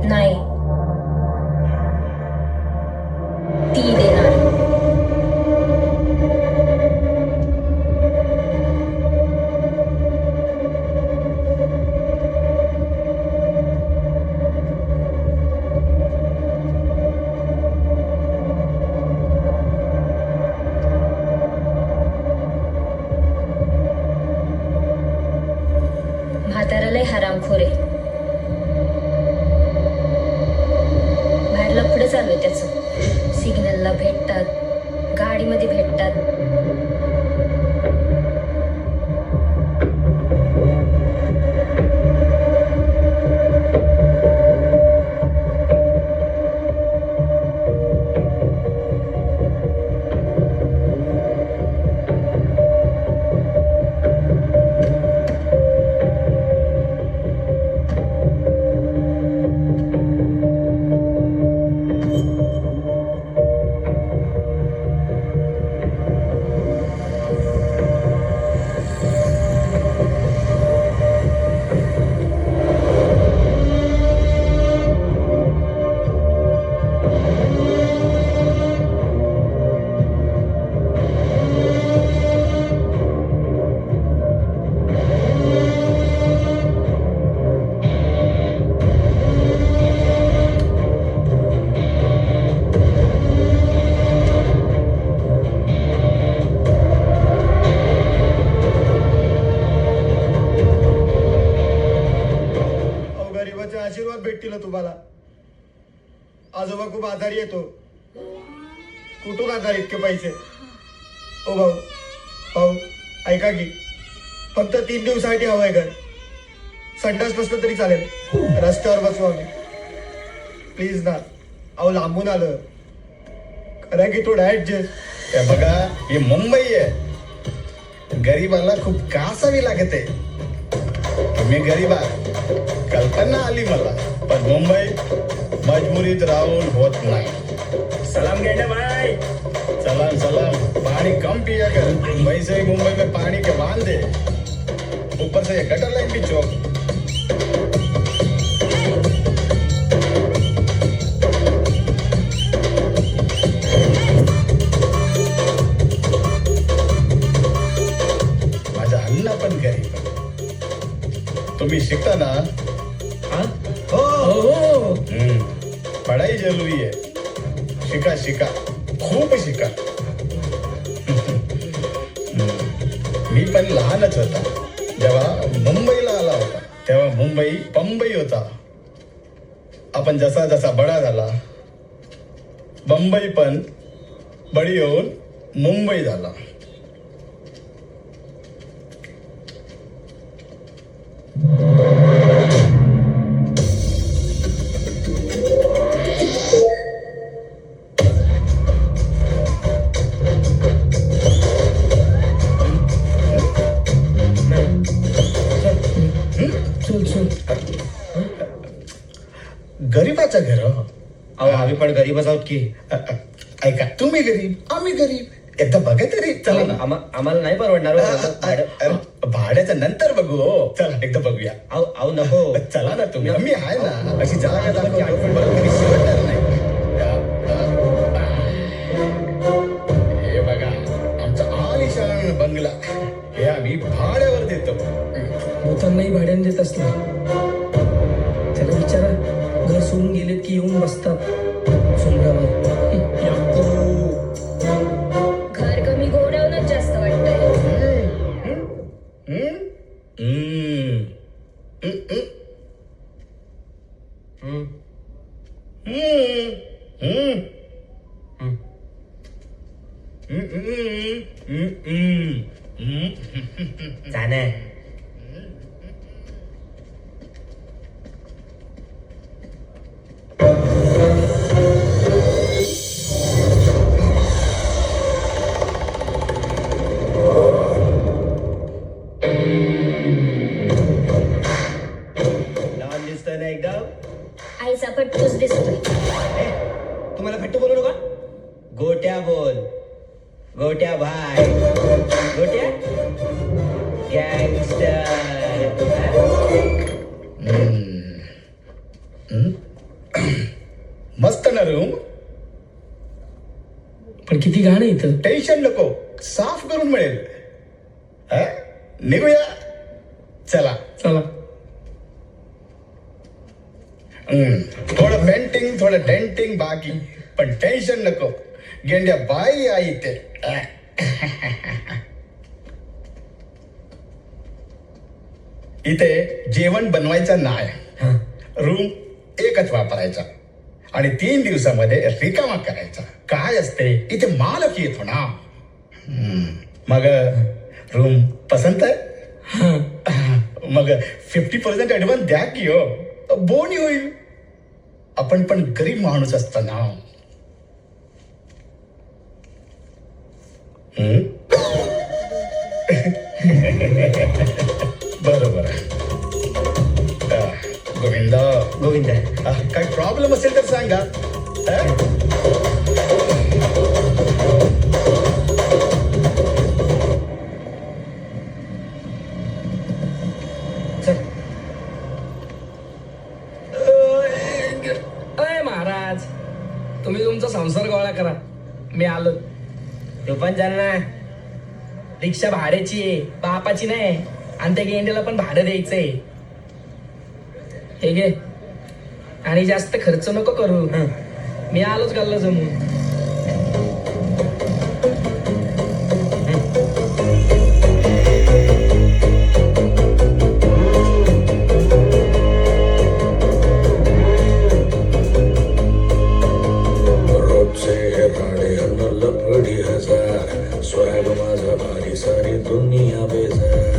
Speaker 8: नाही, ती देणार. म्हातारा लय हरामखोर आहे. बाहेर लफडं चालू आहे त्याचं. सिग्नलला भेटतात, गाडीमध्ये भेटतात.
Speaker 7: आशीर्वाद भेटतील तुम्हाला. आजोबा खूप आजारी येतो. कुठून आणणार इतके पैसे? ओ भाऊ, भाऊ ऐका की, फक्त 3 दिवसासाठी हवंय घर. संडास बसलं तरी चालेल, रस्त्यावर बसू आम्ही. प्लीज ना. अहो लांबून आलं, करा की थोडं ऍडजस्ट.
Speaker 3: हे बघा, ही मुंबई आहे. गरीबाला खूप कासावी लागते. तुम्ही गरीब आहात, कल्पना आली मला, पण मुंबई मजबुरीत राहून होत नाही.
Speaker 5: सलाम गेंडा भाई.
Speaker 3: सलाम सलाम. पानी कम पिया कर. वैसे ही मुंबई में पानी के बांध है, ऊपर से ये गटर लाइन भी चौक. माझा अण्णा पण गरीब. तुम्ही शिकता ना?
Speaker 5: हो.
Speaker 3: पढ़ाई जरूरी है. शिका शिका, खूप शिका. मी पण लहानच होता जेव्हा मुंबईला आला होता. तेव्हा मुंबई पंबई होता. आपण जसा जसा बडा झाला, बंबई पण बडी होऊन मुंबई झाला.
Speaker 5: चल चल.
Speaker 3: गरीबाचं घर हो.
Speaker 6: अहो आम्ही पण गरीबच आहोत की.
Speaker 3: ऐका, तुम्ही गरीब आम्ही गरीब, एकदा बघा तरी. चला ना.
Speaker 6: आम्हाला नाही परवडणार हो एवढं भाडं.
Speaker 3: भाड्याचं नंतर बघू हो. चला एकदा बघूया.
Speaker 6: अहो नको.
Speaker 3: चला ना तुम्ही, मी आहे ना. अशी जागा दाखवतो आपण, परत कधी शेवटणार नाही. हे बघा, आमचा आलिशान बंगला, हे आम्ही भाड्यावर देतो.
Speaker 5: भूतांनाही भाड्याने देत असतील. त्याला विचारा, घर सोडून गेलेत की येऊन बसतात सुंदरावर.
Speaker 8: घर कमी गोडाऊनच जास्त वाटतंय.
Speaker 6: जाणार. लहान दिसतोय ना एकदम.
Speaker 8: आईचा पट्टूच दिसतोय.
Speaker 6: तुम्हाला फट्टू बोलू नका. गोट्या बोल. गोट्या भाई. गोट्या गँगस्टर.
Speaker 3: मस्त ना रूम.
Speaker 5: पण किती घाण आहे इथं.
Speaker 3: टेन्शन नको, साफ करून मिळेल. हा? निघूया. चला.
Speaker 5: चला.
Speaker 3: थोडं पेंटिंग, थोडं डेंटिंग बाकी, पण टेन्शन नको. गेंड्या बाई आई ते. इथे जेवण बनवायचं नाही. रूम एकच वापरायचा आणि 3 दिवसामध्ये रिकामा करायचा. काय असते इथे मालक येतो ना. मग रूम पसंत आहे. मग 50% ऍडव्हान्स द्या की हो, बोनी होईल. आपण पण गरीब माणूस असताना. बरोबर. गोविंदा.
Speaker 6: गोविंद.
Speaker 3: काही प्रॉब्लेम असेल तर सांगा.
Speaker 5: अय महाराज, तुम्ही तुमचा संसार गोळा करा, मी आलो.
Speaker 6: तो पण जाणार. रिक्षा भाड्याची आहे, बापाची नाही. आणि त्या गेंड्याला पण भाडं द्यायचंय.
Speaker 5: हे घे. आणि जास्त खर्च नको करू. मी आलोच गल्ला जमून.
Speaker 4: स्वॅग माझा भारी सारी दुनिया बेजार.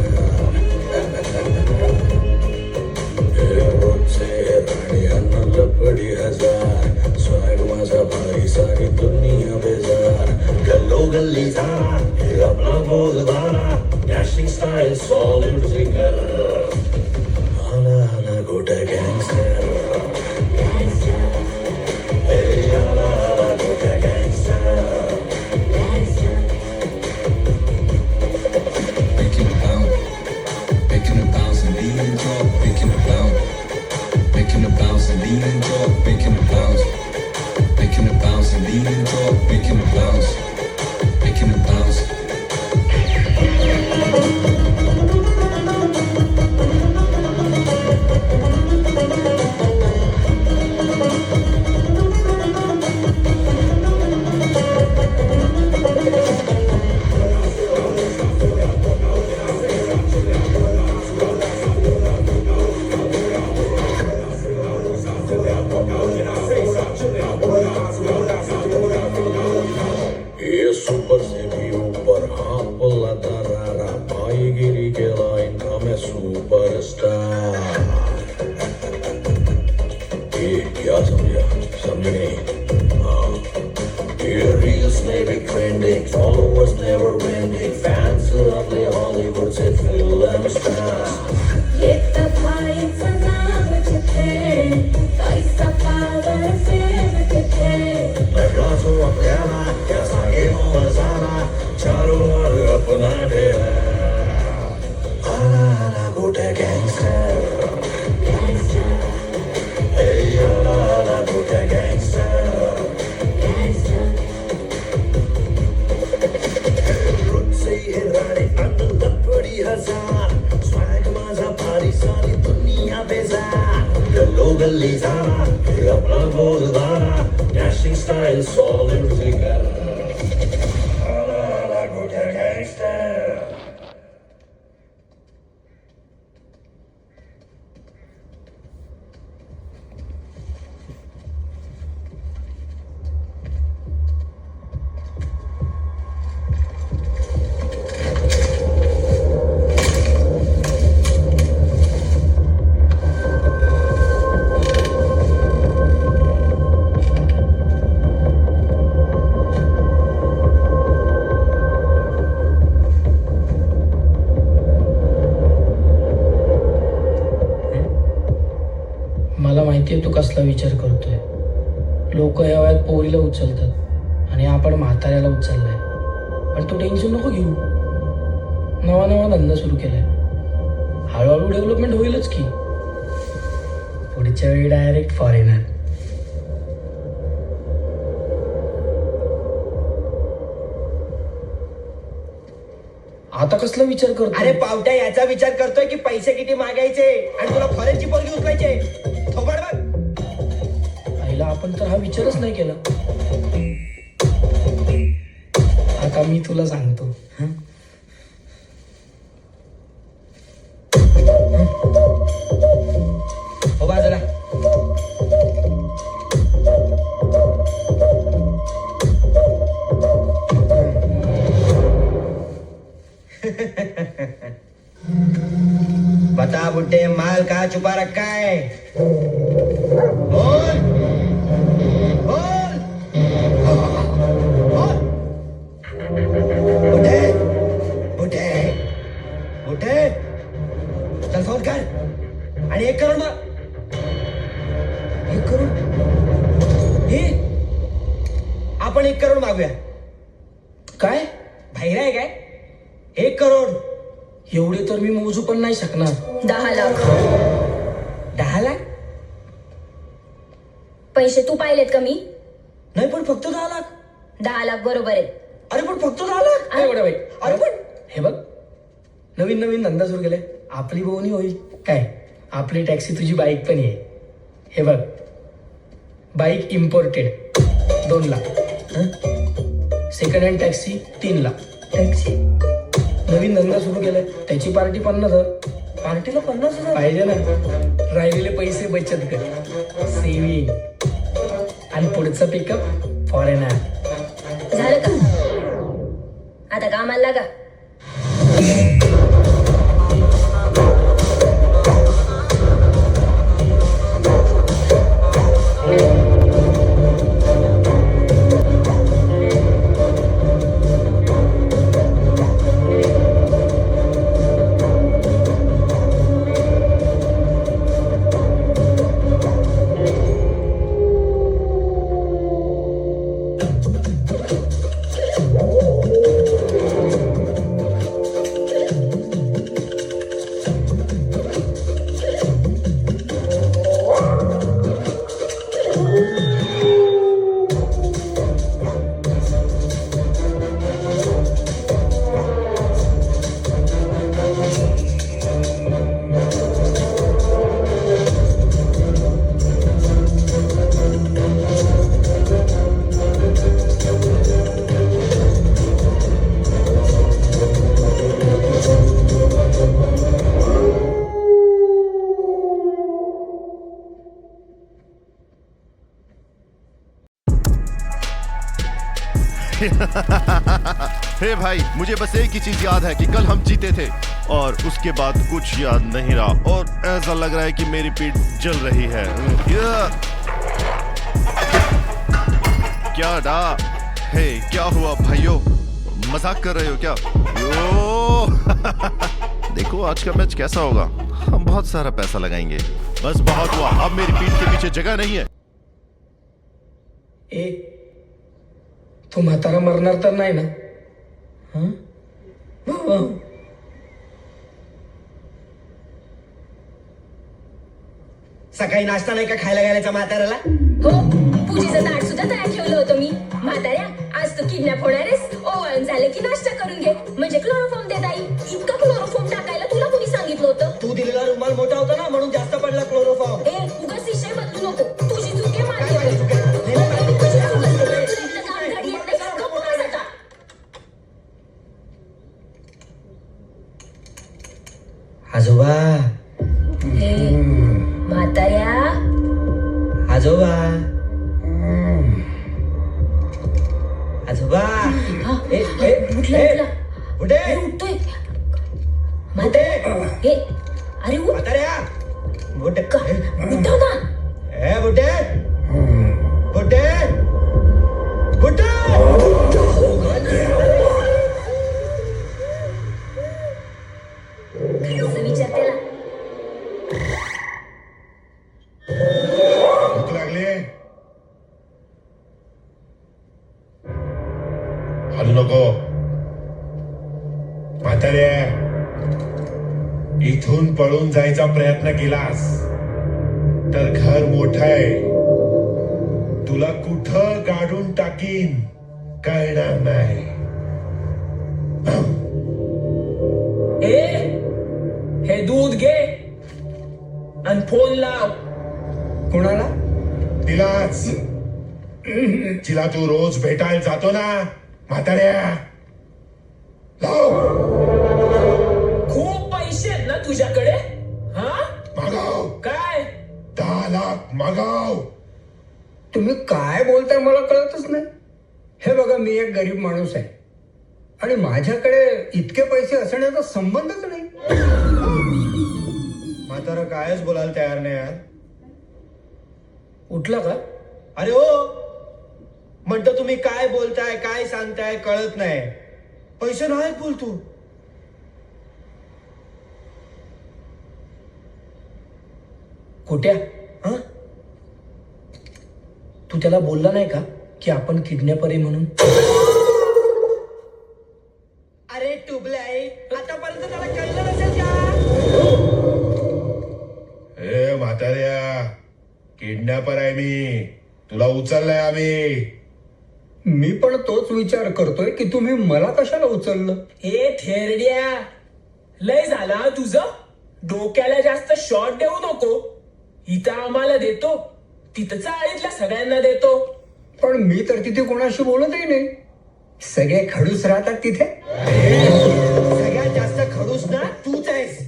Speaker 4: रोजचे राणे अन्न लपडी हजार. स्वॅग माझा भारी सारी दुनिया बेजार. गल्लो गल्ली जाना हे आपला बोलबाना. Dashing style solid singer. आला आला गोटा गँगस्टर. सारी दुनिया बेजार गल्लो गल्ली जाना हे अपना बोलबाला डॅशिंग स्टाईल सॉलिड फिगर आला गोट्या गँगस्टर
Speaker 5: मला माहितीये तू कसला विचार करतोय. लोक या वयात पोरीला उचलतात आणि आपण म्हाताऱ्याला उचललाय. पण तू टेन्शन नको घेऊ. नवा नवा धंदा सुरू केलाय. हळूहळू डेव्हलपमेंट होईलच की. पुढच्या वेळी डायरेक्ट फॉरेनर. आता कसला विचार करतो.
Speaker 6: अरे पावट्या याचा विचार करतोय की पैसे किती मागायचे आणि तुला फॉरेनची पोरगी उचलायचे. थोबाड बघ.
Speaker 5: आईला आपण तर हा विचारच नाही केला. आता मी तुला सांगतो.
Speaker 6: हो बाजूला. बता बुड्ढे माल का छुपा रखा है. बोल बोल बोल. बुड्ढे बुड्ढे बुड्ढे चल फोन कर आणि 1 करोड मग. 1 करोड हे आपण 1 करोड मागूया.
Speaker 5: काय
Speaker 6: भाईरा आहे काय. 1 करोड.
Speaker 5: एवढे तर मी मोजू पण नाही शकणार.
Speaker 8: 10 लाख.
Speaker 6: 10 लाख.
Speaker 8: पैसे तू पाहिलेत का मी.
Speaker 6: नाही पण फक्त 10 लाख.
Speaker 8: 10 लाख बरोबर आहेत.
Speaker 6: अरे पण फक्त 10 लाख.
Speaker 5: काय एवढं बाई.
Speaker 6: अरे पण
Speaker 5: हे बघ नवीन नवीन धंदा सुरू केलाय. आपली बोवणी होईल काय. आपली टॅक्सी तुझी बाईक पण आहे. हे बघ bike imported 2 lakh. Second hand taxi 3 lakh.
Speaker 6: Taxi.
Speaker 5: नवीन धंदा सुरू केलाय त्याची पार्टी 50,000.
Speaker 6: पार्टीला 50,000
Speaker 5: पाहिजे ना. राहिलेले पैसे बचत कर सेविंग आणि पुढचं पिकअप फॉरेनर.
Speaker 8: झालं का. आता कामाला लागा.
Speaker 10: हे भाई मुझे बस एक ही चीज याद है कि कल हम जीते थे और उसके बाद कुछ याद नहीं रहा और ऐसा लग रहा है कि मेरी पीठ जल रही है. क्या डा. हे क्या हुआ भाइयों. मजाक कर रहे हो क्या. यो देखो आज का मैच कैसा होगा. हम बहुत सारा पैसा लगाएंगे. बस बहुत हुआ. अब मेरी पीठ के पीछे जगह नहीं है.
Speaker 5: ए तू म्हातारा मरणार तर नाही ना.
Speaker 6: सकाळी नाश्ता नाही का खायला गेल्याचा म्हाताऱ्याला.
Speaker 8: हो पूजेचं ताट सुद्धा तयार ठेवलं होतं मी. म्हाताऱ्या आज तू किडनॅप होणार आहेस. ओवाळून झालं की नाश्ता करून घे म्हणजे क्लोरोफॉर्म देता येईल. इतका क्लोरोफॉर्म टाकायला तुला कोणी सांगितलं होतं.
Speaker 6: तू दिलेला रुमाल मोठा होता
Speaker 8: म्हाताऱ्या
Speaker 6: आजोबा आजोबा
Speaker 8: उठला
Speaker 6: उठे
Speaker 8: उठतोय म्हाताऱ्या हे अरे उठ
Speaker 6: म्हाताऱ्या बुटे
Speaker 8: उठव ना
Speaker 6: ए बुटे बुटे बुटे
Speaker 8: असं विचार त्याला
Speaker 3: भूक लागली हलू नको म्हातारे इथून पळून जायचा प्रयत्न केलास तर घर मोठं आहे तुला कुठं काढून टाकीन कळणार नाही
Speaker 5: हे दूध घे आणि फोन लाव.
Speaker 1: कोणाला?
Speaker 3: तिलाच जिला तू रोज भेटायला जातो ना म्हाताऱ्या लाव.
Speaker 5: खूप पैसे आहेत ना तुझ्याकडे? हा
Speaker 3: मागाव
Speaker 5: काय
Speaker 3: 10 लाख मागाव.
Speaker 1: तुम्ही काय बोलताय मला कळतच नाही. हे बघा मी एक गरीब माणूस आहे आणि माझ्याकडे इतके पैसे असण्याचा संबंधच नाही.
Speaker 6: म्हातारा कायच बोलायला तयार नाही यार.
Speaker 5: उठला का?
Speaker 6: अरे हो म्हणतो तुम्ही काय बोलताय काय सांगताय कळत नाही. पैसे नाही बोल तू.
Speaker 5: खोट्या हा तू त्याला बोलला नाही का की आपण किडनॅपर आहे म्हणून?
Speaker 6: अरे टुबलाई आतापर्यंत त्याला कळलं नसेल का?
Speaker 3: ए म्हाताऱ्या किडनॅपर आहे मी. तुला उचललाय आम्ही.
Speaker 1: मी पण तोच विचार करतोय की तुम्ही मला कशाला उचललं.
Speaker 5: ए थेरड्या लय झाला तुझं. डोक्याला जास्त शॉट देऊ नको. इथं आम्हाला देतो तिथं चाळीतल्या सगळ्यांना देतो.
Speaker 1: पण मी तर तिथे कोणाशी बोलतही नाही. सगळे खडूस राहतात तिथे.
Speaker 6: सगळ्यात जास्त खडूस ना तूच आहेस.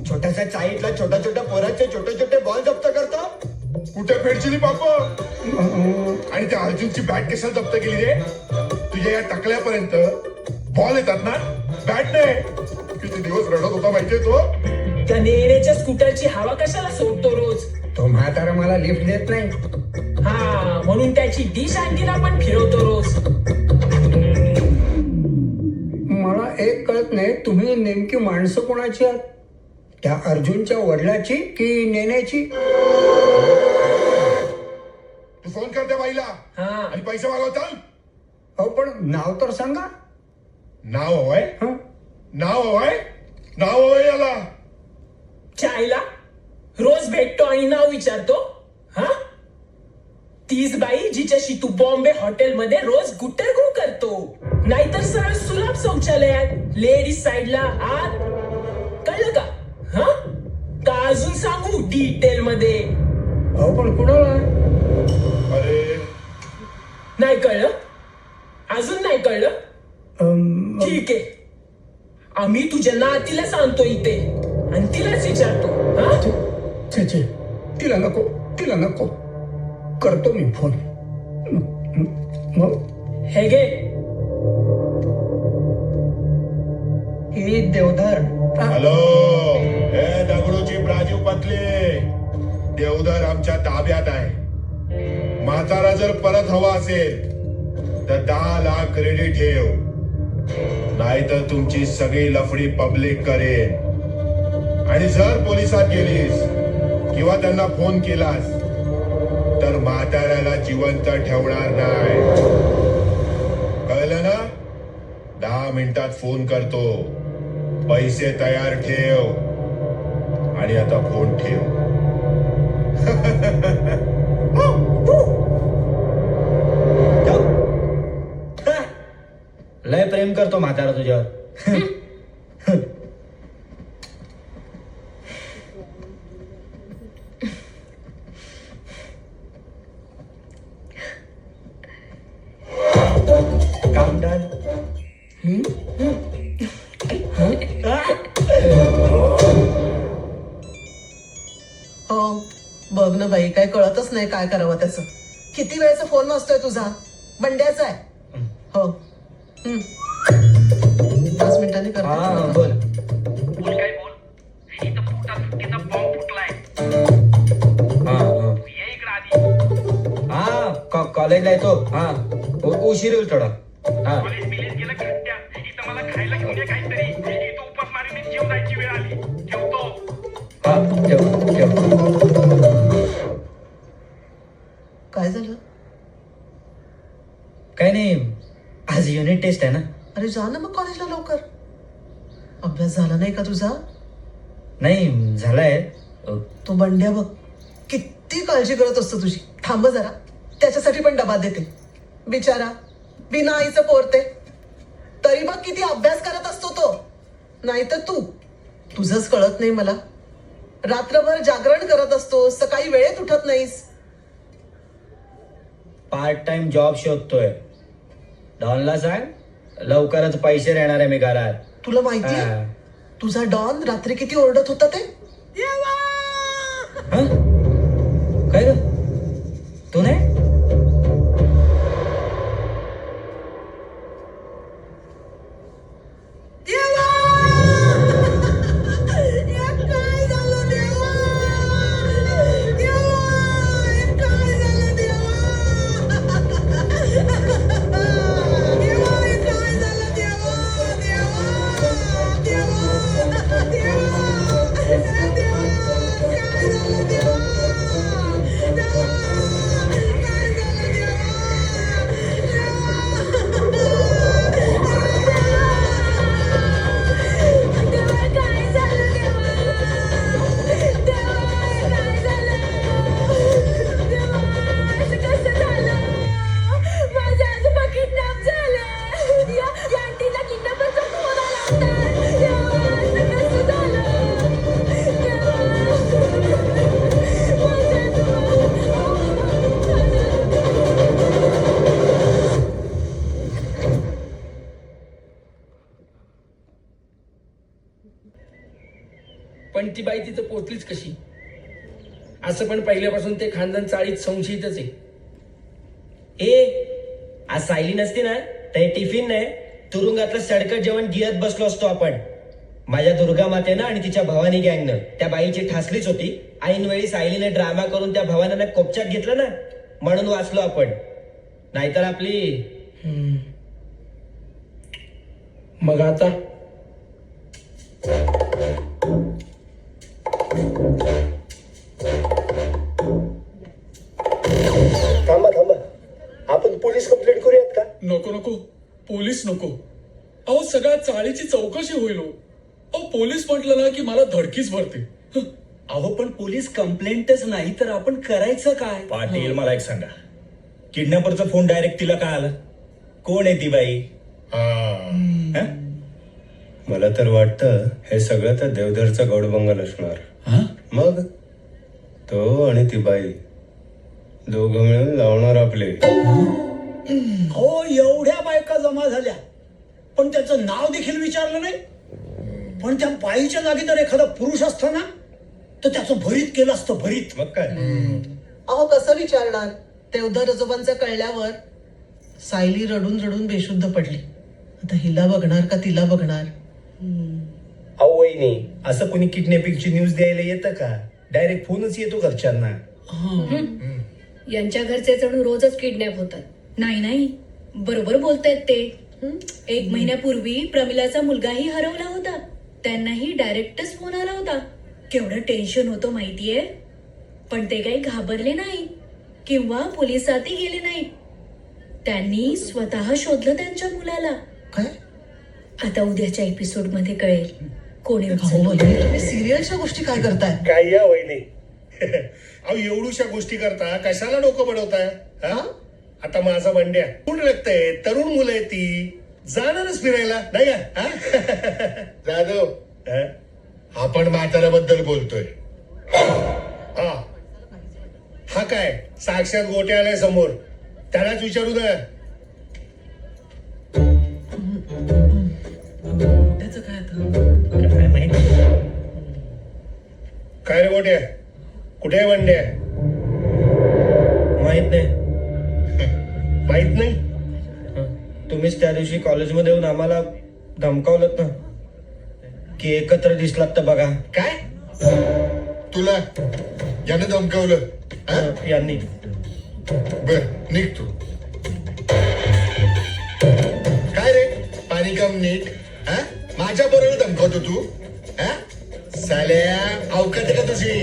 Speaker 6: छोट्याशा चाळीतला छोट्या छोट्या पोराचे छोटे छोटे बॉल जप्त करतो.
Speaker 3: कुठे फेडचिली बाप. आणि त्या अर्जुनची बॅट कशाला जप्त केली रे? तुझ्या या टाकल्यापर्यंत बॉल येतात ना बॅट नाही. किती दिवस रडत होता माहितीये तो.
Speaker 5: त्या नेण्याच्या स्कूटरची हवा कशाला सोडतो रोज?
Speaker 1: तो म्हातारा मला लिफ्ट देत नाही.
Speaker 5: हा म्हणून त्याची डिश अँटीना पण फिरवतो रोज.
Speaker 1: मला एक कळत नाही तुम्ही नेमकी माणसं कोणाची आहात. त्या अर्जुनच्या वडिलाची की नेण्याची?
Speaker 3: तू फोन कर त्या बाईला
Speaker 5: हा
Speaker 3: आणि पैसे मागव चाल.
Speaker 1: अहो पण नाव तर सांगा.
Speaker 3: नाव हवंय
Speaker 1: हं?
Speaker 3: नाव हवंय नाव हवंय याला.
Speaker 5: चायला रोज भेटतो आणि नाव विचारतो. हा तीच बाई जिच्याशी तू बॉम्बे हॉटेलमध्ये रोज गुट्टरगू करतो. नाहीतर सरळ सुलभ शौचालयात लेडीज साइडला आत. कळलं का? हा का अजून सांगू डिटेल मध्ये?
Speaker 1: अहो पण कुणाला?
Speaker 3: अरे
Speaker 5: नाही कळलं? अजून नाही कळलं? ठीक आहे आम्ही तुझ्या नातीला सांगतो इथे आणि तिलाच विचारतो. हा
Speaker 1: छे छे तिला नको तिला नको. करतो मी फोन. मग
Speaker 5: हे घे.
Speaker 6: ही देवधर
Speaker 3: हॅलो हे दगडूची प्राजीव पतले. देवधर आमच्या ताब्यात आहे. म्हातारा जर परत हवा असेल तर 10 लाख रेडी ठेव. नाहीतर तुमची सगळी लफडी पब्लिक करेन. आणि जर पोलिसात गेलीस किंवा त्यांना फोन केलास तर म्हाताऱ्याला जिवंत ठेवणार नाही. कळलं ना? 10 मिनिटात फोन करतो. पैसे तयार ठेव. आणि आता फोन ठेव.
Speaker 6: लय प्रेम करतो म्हातारा तुझ्यावर. काम डन.
Speaker 13: हो बघ ना बाई, काय कळतच नाही काय करावं त्याचं. किती वेळेचा फोन वाजतोय तुझा? बंड्याचा आहे. हो 5 मिनिटांनी
Speaker 6: हा
Speaker 13: करते.
Speaker 6: बोल. हा हा कॉलेजला येतो. हा उशीर होईल थोडा. हा हा ठेव.
Speaker 13: काय झालं?
Speaker 6: काही नाही, आज युनिट टेस्ट आहे ना.
Speaker 13: अरे जा ना मग कॉलेजला लवकर. अभ्यास झाला नाही का तुझा?
Speaker 6: नाही झालाय.
Speaker 13: तो बंड्या बघ किती काळजी करत असतो तुझी. थांब जरा, त्याच्यासाठी पण डबा देते. बिचारा बिना आईचं पोरते, तरी बघ किती अभ्यास करत असतो तो. नाही तर तुझंच कळत नाही मला. रात्रभर जागरण करत असतो, सकाळी वेळेत उठत नाहीस.
Speaker 6: पार्ट टाइम जॉब शोधतोय. डॉनला सांग लवकरच पैसे येणार आहे मी घरात.
Speaker 13: तुला माहितीये तुझा डॉन रात्री किती ओरडत होता ते?
Speaker 6: हं? काय ग तू नाही?
Speaker 5: पण ती बाई तिथं पोचलीच कशी? असं पण पहिल्यापासून ते खानदान चाळीत संशयितच आहे.
Speaker 6: आज सायली नसती ना तर टिफिन नाही तुरुंगातलं सडकं जेवण गिळत बसलो असतो आपण. माझ्या दुर्गा मातेनं आणि तिच्या भवानी गँगनं त्या बाईची ठासलीच होती. ऐनवेळी सायलीने ड्रामा करून त्या भवानीला कोपच्यात घेतलं ना, म्हणून वाचलो आपण. नाहीतर आपली
Speaker 5: मग आता
Speaker 7: थांबा आपण पोलीस कंप्लेंट करूयात का?
Speaker 2: नको पोलीस नको. अहो सगळ्या चाळीची चौकशी होईल हो. अहो पोलीस म्हटलं ना की मला धडकीच भरते.
Speaker 6: अहो पण पोलीस कंप्लेंटच नाही तर आपण करायचं काय?
Speaker 7: पाटील मला एक सांगा, किडनॅपरचा फोन डायरेक्ट तिला काय आला? कोण आहे ती बाई?
Speaker 3: हा.
Speaker 7: मला तर वाटतं हे सगळं तर देवधरचा गौडबंगाल असणार. मग तो आणि ती बाई दोघं मिळून लावणार आपले.
Speaker 2: हो एवढ्या बायका जमा झाल्या पण त्याचं नाव देखील विचारलं नाही. पण त्या बाईच्या जागी जर एखादा पुरुष असता ना तर त्याचं भरीत केलं असतं, भरीत.
Speaker 7: मग काय?
Speaker 13: अहो कसं विचारणार? देवधर आजोबांचं कळल्यावर सायली रडून रडून बेशुद्ध पडली. आता हिला बघणार का तिला बघणार?
Speaker 7: अहो वहिनी, असं कोणी किडनॅपिंगची न्यूज द्यायला येतं का? डायरेक्ट फोनच येतो घरच्यांना.
Speaker 8: यांच्या घरचे जणू रोजच किडनॅप होतात. नाही बरोबर बोलतायत ते. 1 महिन्यापूर्वी प्रमिलाचा मुलगाही हरवला होता. त्यांनाही डायरेक्टच फोन आला होता. केवढं टेन्शन होतं माहितीये. पण ते काही घाबरले नाही किंवा पोलिसातही गेले नाही. त्यांनी स्वतः शोधलं त्यांच्या मुलाला.
Speaker 13: काय?
Speaker 8: आता उद्याच्या एपिसोड मध्ये कळेल कोणी
Speaker 13: तुम्ही सिरियलच्या गोष्टी काय करताय?
Speaker 7: काय या वहिनी? अहो एवढूशा गोष्टी करता कशाला डोकं बडवताय? आता माझा बंड्या कोण रक्तय, तरुण मुलं आहे ती, जाणारच फिरायला नाही का?
Speaker 3: जाधव, आपण म्हाताऱ्याबद्दल बोलतोय.
Speaker 7: हा काय साक्षात गोट्या आलाय समोर, त्यालाच विचारू द्या.
Speaker 13: त्याचं काय आता?
Speaker 7: काय रे गोट्या,
Speaker 3: कुठे आहे वंड्या?
Speaker 6: माहित नाही.
Speaker 3: माहित नाही.
Speaker 6: तुम्हीच त्या दिवशी कॉलेजमध्ये येऊन आम्हाला धमकावलं ना की एकत्र दिसलात तर बघा.
Speaker 3: काय तुला यानं धमकावलं? हा?
Speaker 6: यांनी.
Speaker 3: बर निघ तू. काय रे पाणी काम नीट? हा? माझ्या बरोबर धमकावतो तू? हा? साल्या अवकात आहे का तुझी?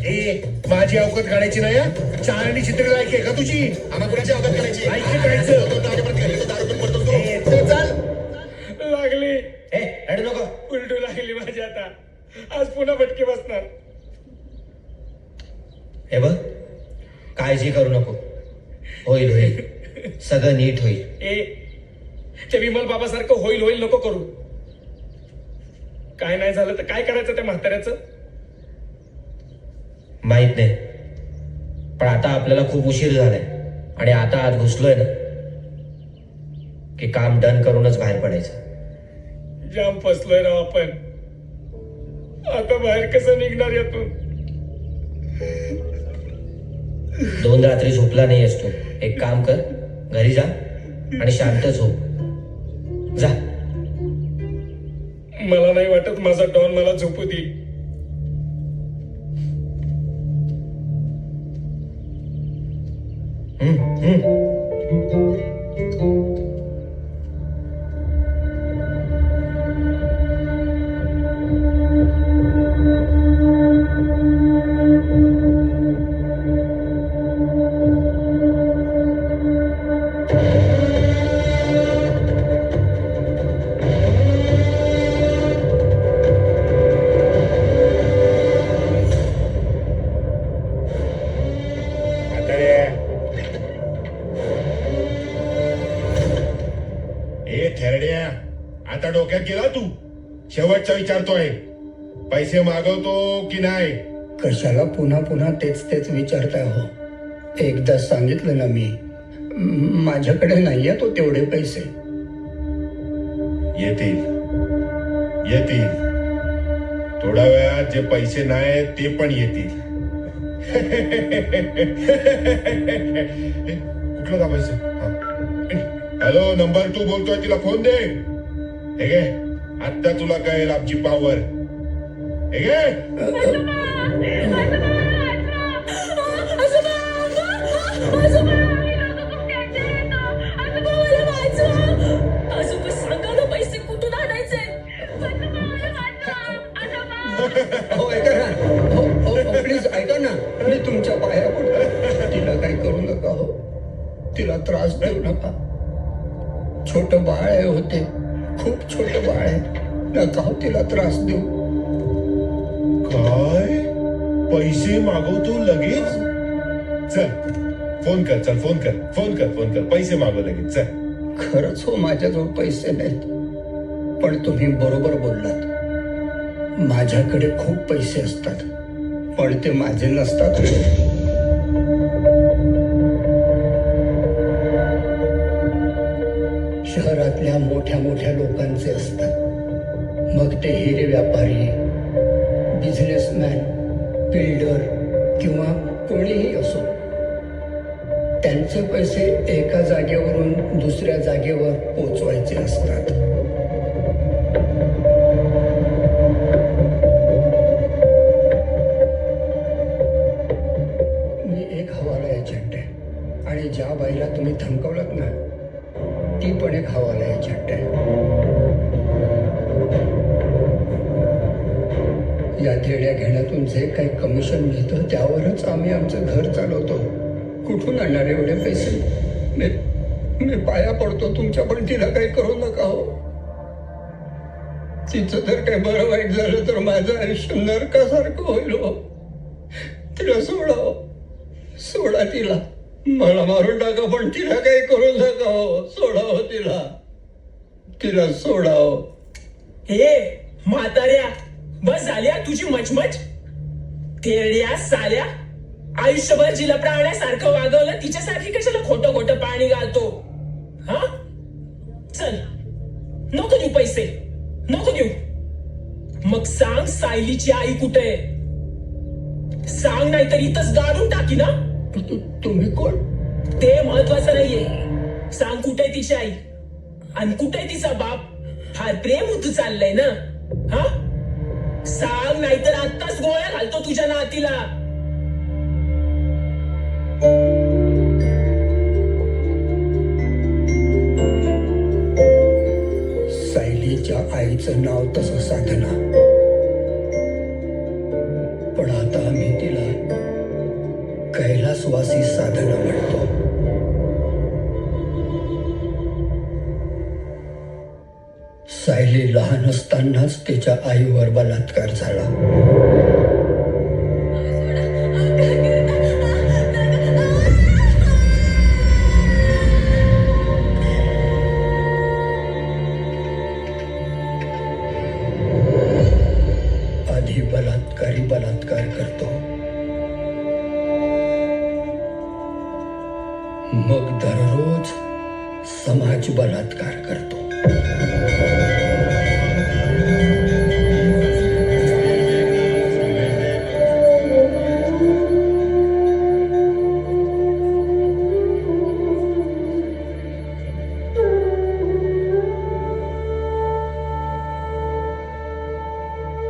Speaker 3: ए माझी अवकात काढायची नाही हा? चारणी चित्र लायकी आहे का तुझी? आम्हा कुणाची अवकात काढायची? ऐकलं दारू पण पडतो तू. चाल
Speaker 5: लागली
Speaker 6: रडू नको.
Speaker 5: उलटू लागली माझी आता. आज पुन्हा फटके बसणार.
Speaker 6: हे बघ काळजी करू नको. होईल होईल सगळं नीट होईल.
Speaker 5: ते विमल बाबासारखं होईल होईल नको करू. काय नाही झालं तर काय करायचं त्या म्हाताऱ्याचं?
Speaker 6: माहित नाही पण आता आपल्याला खूप उशीर झालाय आणि आता आत घुसलोय ना की काम डन करूनच बाहेर पडायचं.
Speaker 5: जाम फसलोय राव आपण. आता बाहेर कसं निघणार यातून?
Speaker 6: 2 रात्री झोपला नाही असतो. एक काम कर घरी जा आणि शांत झोप जा.
Speaker 5: मला नाही वाटत माझा डॉन मला झोपू देईल.
Speaker 3: आता डोक्यात गेला तू? शेवटचा विचारतोय. पैसे मागवतो की नाही?
Speaker 1: कशाला पुन्हा पुन्हा तेच तेच विचारताय हो? एकदा सांगितलं ना मी, माझ्याकडे नाहीये तो तेवढे पैसे.
Speaker 3: येतील येतील थोड्या वेळात. जे पैसे नाही ते पण येतील. कुठलं का पैसे? हॅलो नंबर 2 बोलतोय. तिला फोन दे. हे घे आता तुला कळेल आमची पावर. हे घे.
Speaker 8: पैसे कुठून आणायचे?
Speaker 1: हो ऐका ना, प्लीज ऐका ना, मी तुमच्या पाया पडतो. तिला काही करू नका हो. तिला त्रास देऊ नका. छोट बाळ आहे होते, खूप छोट बाळ आहे. नका हो तिला त्रास देऊ.
Speaker 3: काय पैसे मागवतो लगेच? चल फोन कर. चल फोन कर. पैसे मागव लगेच. चल.
Speaker 1: खरंच हो माझ्याजवळ पैसे नाहीत. पण तुम्ही बरोबर बोललात. माझ्याकडे खूप पैसे असतात पण ते माझे नसतात. शहरातल्या मोठ्या मोठ्या लोकांचे असतात. मग ते हिरे व्यापारी, बिझनेसमॅन, बिल्डर किंवा कोणीही असो, त्यांचे पैसे एका जागेवरून दुसऱ्या जागेवर पोचवायचे असतात. मी एक हवाला एजंट आहे आणि ज्या बाईला तुम्ही धमकावलात ना, ती पण एक हवाला एजंट आहे. या देण्या घेण्यातून जे काही कमिशन मिळतं त्यावरच आम्ही आमचं घर चालवतो. कुठून आणणार एवढे पैसे? मी पाया पडतो तुमच्या, पण तिला काही करू नका हो. तिचं जर काही बरं वाईट झालं तर माझं आयुष्य नरकासारखं होईल हो. तिला सोडा हो. सोडा तिला. मला मारून टाका पण तिला काही करू नका हो. सोडा हो तिला. तिला सोडा हो.
Speaker 5: हे म्हाताऱ्या बस झाल्या तुझी मचमच. तेरड्या साल्या, आयुष्यभर जिला प्राण्यासारखं वागवलं, तिच्यासाठी कशाला खोटं खोटं पाणी घालतो? हा चल, नको देऊ पैसे, नको देऊ. मग सांग सायलीची आई कुठे? सांग नाही तर इथंच गाडून टाकी ना.
Speaker 1: तुम्ही कोण?
Speaker 5: ते महत्वाचं नाहीये. सांग कुठे तिची आई आणि कुठे तिचा बाप. फार प्रेम होत चाललंय ना. हा सांग नाही तर आत्ताच गोळ्या घालतो तुझ्या नातीला.
Speaker 1: सायलीच्या आईचं नाव तसं साधना, पण आता आम्ही तिला कैलासवासी साधना म्हणतो. सायली लहान असतानाच तिच्या आईवर बलात्कार झाला. आधी बलात्कारी बलात्कार करतो, मग दररोज समाज बलात्कार करतो.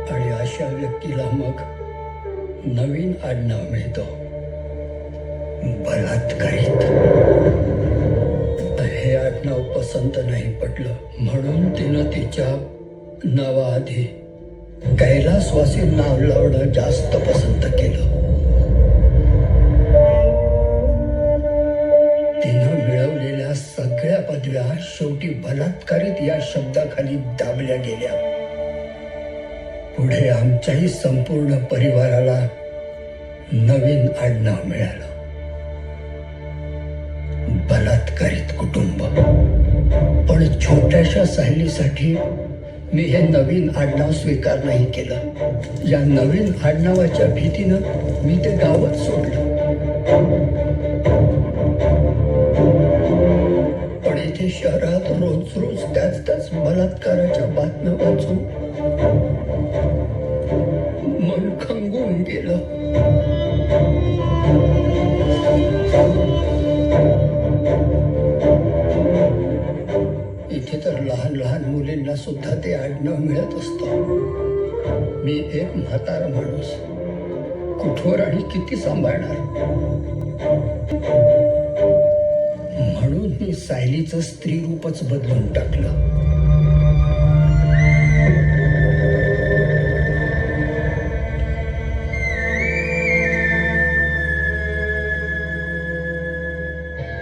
Speaker 1: आणि अशा व्यक्तीला मग नवीन आडनाव मिळतो, बलात्कारित. हे आडनाव पसंत नाही पडलं म्हणून तिनं तिच्या नावाआधी कैलासवासी नाव लावणं जास्त पसंत केलं. तिनं मिळवलेल्या सगळ्या पदव्या शेवटी बलात्कारित या शब्दाखाली दाबल्या गेल्या. पुढे आमच्याही संपूर्ण परिवाराला नवीन आडनाव मिळालं, बलात्कारित कुटुंब. पण छोट्याशा सायलीसाठी मी हे नवीन आडनाव स्वीकार नाही केलं. या नवीन आडनावाच्या भीतीनं मी ते गावच सोडलं. पण इथे शहरात रोज रोज त्याच बलात्काराच्या बातम्या वाचून मन खंगून गेलं. इथे तर लहान लहान मुलींना सुद्धा ते आडनाव मिळत असतं. मी एक म्हातारा माणूस कुठवर आणि किती सांभाळणार. म्हणून मी सायलीचं स्त्री रूपच बदलून टाकलं.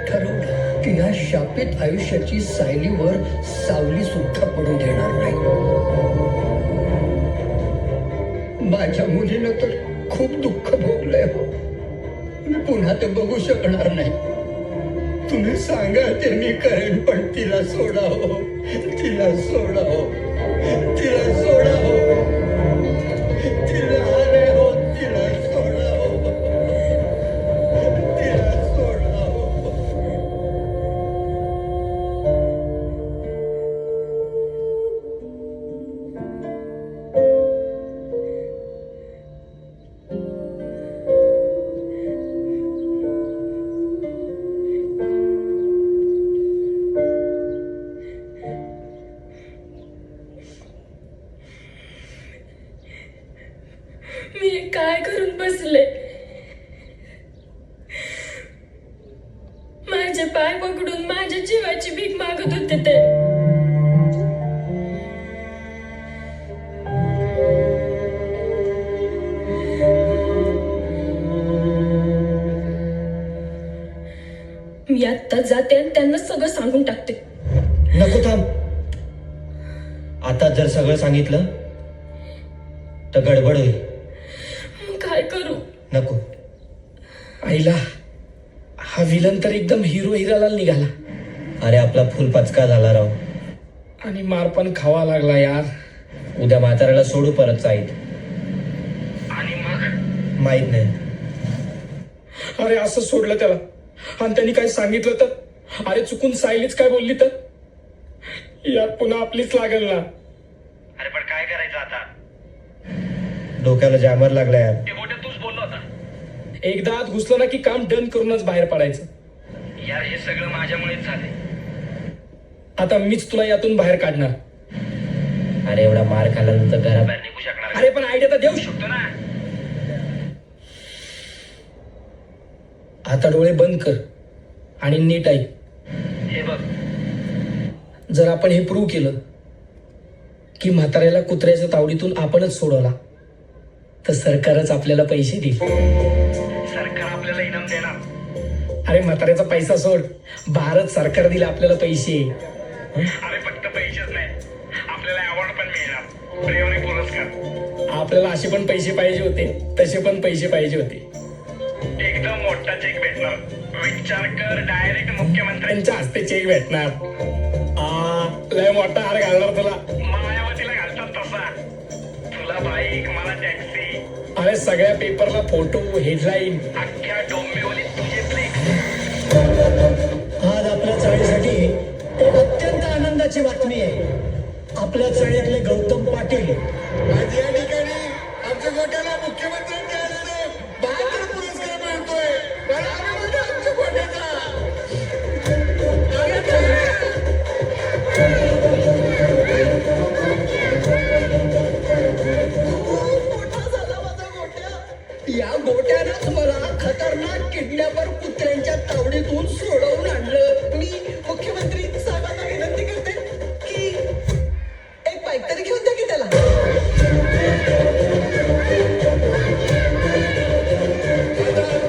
Speaker 1: ठरवलं की या शापित आयुष्याची सायलीवर सावली सुद्धा पडू देणार नाही. माझ्या मुलीनं तर खूप दुःख भोगलंय हो. मी पुन्हा ते बघू शकणार नाही. तुम्ही सांगा ते मी करेन, पण तिला सोडा हो, तिला सोडा हो, तिला सोडा हो, तिला अरे हो, तिला सोडा हो, तिला सोडा हो.
Speaker 8: मी काय करून बसले. माझे पाय पकडून माझ्या जीवाची भीक मागत होते ते. मी आत्ता जाते आणि त्यांना सगळं सांगून टाकते.
Speaker 6: नको थांब. आता जर सगळं सांगितलं तर गडबड होईल.
Speaker 8: काय करू?
Speaker 6: नको.
Speaker 5: आईला हा विलन तर एकदम हिरो हिराला निघाला.
Speaker 6: अरे आपला फुल पचका झाला राव.
Speaker 5: आणि मार पण खावा लागला यार.
Speaker 6: उद्या म्हाताऱ्याला सोडू परत जाईल.
Speaker 5: आणि मग
Speaker 6: माहित नाही.
Speaker 5: अरे असं सोडलं त्याला आणि त्यांनी काय सांगितलं तर, अरे चुकून सायलीच काय बोलली तर यात पुन्हा आपलीच लागेल ना.
Speaker 6: अरे पण काय करायचं आता. डोक्याला जॅमर लागला यार.
Speaker 5: तूच बोललो होता. एकदा आत घुसलं ना की काम डन करूनच बाहेर पडायचं.
Speaker 6: यार हे सगळं माझ्यामुळेच झालंय.
Speaker 5: आता मीच तुला यातून बाहेर काढणार.
Speaker 6: अरे एवढा मार खाल्ल्यानंतर घराबाहेर निघू शकणार
Speaker 5: अरे पण आयडिया तर देऊ शकतो
Speaker 6: ना.
Speaker 5: आता डोळे बंद कर आणि नीट ऐक.
Speaker 6: हे बघ,
Speaker 5: जर आपण हे प्रूव्ह केलं की म्हाताऱ्याला कुत्र्याच्या तावडीतून आपणच सोडवला तर सरकारच आपल्याला पैसे देईल.
Speaker 6: सरकार आपल्याला इनाम देणार.
Speaker 5: अरे म्हाताऱ्याचा पैसा सोड, भारत सरकार दिला आपल्याला पैसे.
Speaker 6: अरे फक्त पैसेच नाही, आपल्याला अवॉर्ड पण मिळणार, ब्रेवरी पुरस्कार.
Speaker 5: आपल्याला असे पण पैसे पाहिजे होते, तसे पण पैसे पाहिजे होते.
Speaker 6: एकदम मोठा चेक भेटणार. विचार कर, डायरेक्ट मुख्यमंत्र्यांच्या
Speaker 5: त्यांच्या हस्ते चेक भेटणार. लय मोठा हार घालणार तुला.
Speaker 6: मायावतीला घालतात तसा. तुला बाईक, मला टॅक्सी.
Speaker 5: अरे सगळ्या पेपरला फोटो, हेडलाईन.
Speaker 6: अख्ख्या डोंबिवलीत तुझे फ्लेक्स.
Speaker 2: आज आपल्या चाळीसाठी एक अत्यंत आनंदाची बातमी आहे. आपल्या चाळीतले गौतम पाटील
Speaker 3: आज या ठिकाणी आमच्या गोट्याला मुख्यमंत्र्यांच्या हस्ते 72 पुरस्कार मिळतोय. मला आनंद आहे आमच्या गोट्याचा.
Speaker 1: या गोट्यानंच मला खतरनाक किडनॅपर कुत्र्यांच्या तावडीतून सोडवून आणलं.
Speaker 13: मी मुख्यमंत्री साहेबांना विनंती करते की एक बाईक तरी घेऊन द्या की त्याला.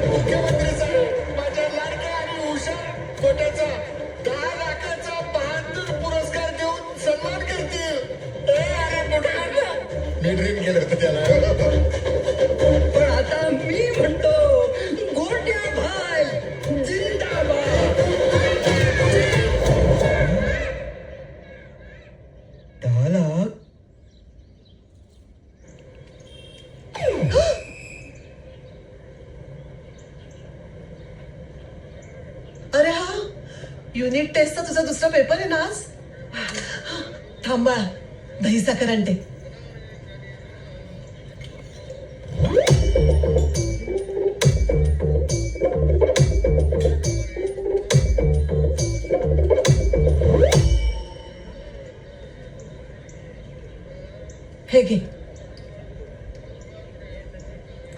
Speaker 3: मुख्यमंत्री साहेब माझ्या लाडक्या आणि हुशार गोट्याचा 10 लाखाचा 72 पुरस्कार देऊन सन्मान करतील. अरे मोठा मी ड्रीम केलं होतं त्याला.
Speaker 1: पण आता मी म्हणतो गोट्या भाई जिंदाबाद.
Speaker 2: 10 लाख.
Speaker 13: अरे हा युनिट टेस्टचा तुझा दुसरा पेपर आहे ना आज. थांबा, दही साखर आणते. हे घे.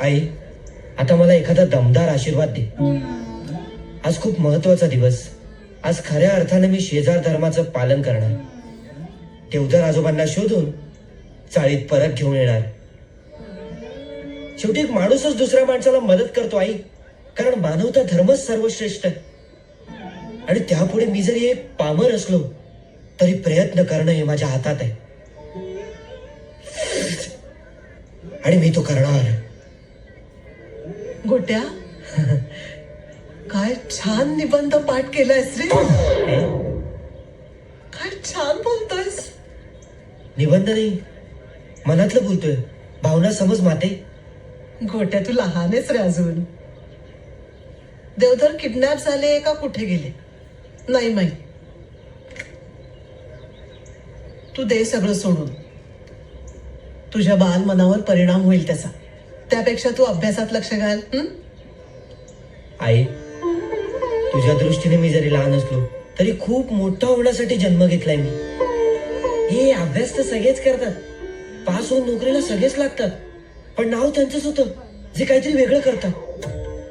Speaker 6: आई, आता मला एखादा दमदार आशीर्वाद दे. आज खूप महत्वाचा दिवस. आज खऱ्या अर्थाने मी शेजार धर्माचं पालन करणार. देवदार आजोबांना शोधून चाळीत परत घेऊन येणार. शेवटी एक माणूसच दुसऱ्या माणसाला मदत करतो आई, कारण मानवता धर्मच सर्वश्रेष्ठ आहे. आणि त्यापुढे मी जरी एक पामर असलो तरी प्रयत्न करणं हे माझ्या हातात आहे आणि मी तो करणार.
Speaker 13: गोट्या, काय छान निबंध पाठ केलायस रे. काय छान बोलतोयस.
Speaker 6: निबंध नाही, मनातलं बोलतोय. भावना समज माते.
Speaker 13: गोट्या, तू लहान आहेस रे अजून. देवधर किडनॅप झाले का कुठे गेले नाही माहित. तू दे सगळं सोडून. तुझ्या बाल मनावर परिणाम होईल त्याचा. त्यापेक्षा तू अभ्यासात लक्ष घाल.
Speaker 6: आई, तुझ्या दृष्टीने मी जरी लहान असलो तरी खूप मोठा होण्यासाठी जन्म घेतलाय मी. हे अभ्यास तर सगळेच करतात, पास होऊन नोकरीला सगळेच लागतात, पण नाव त्यांचंच होतं जे काहीतरी वेगळं करतात.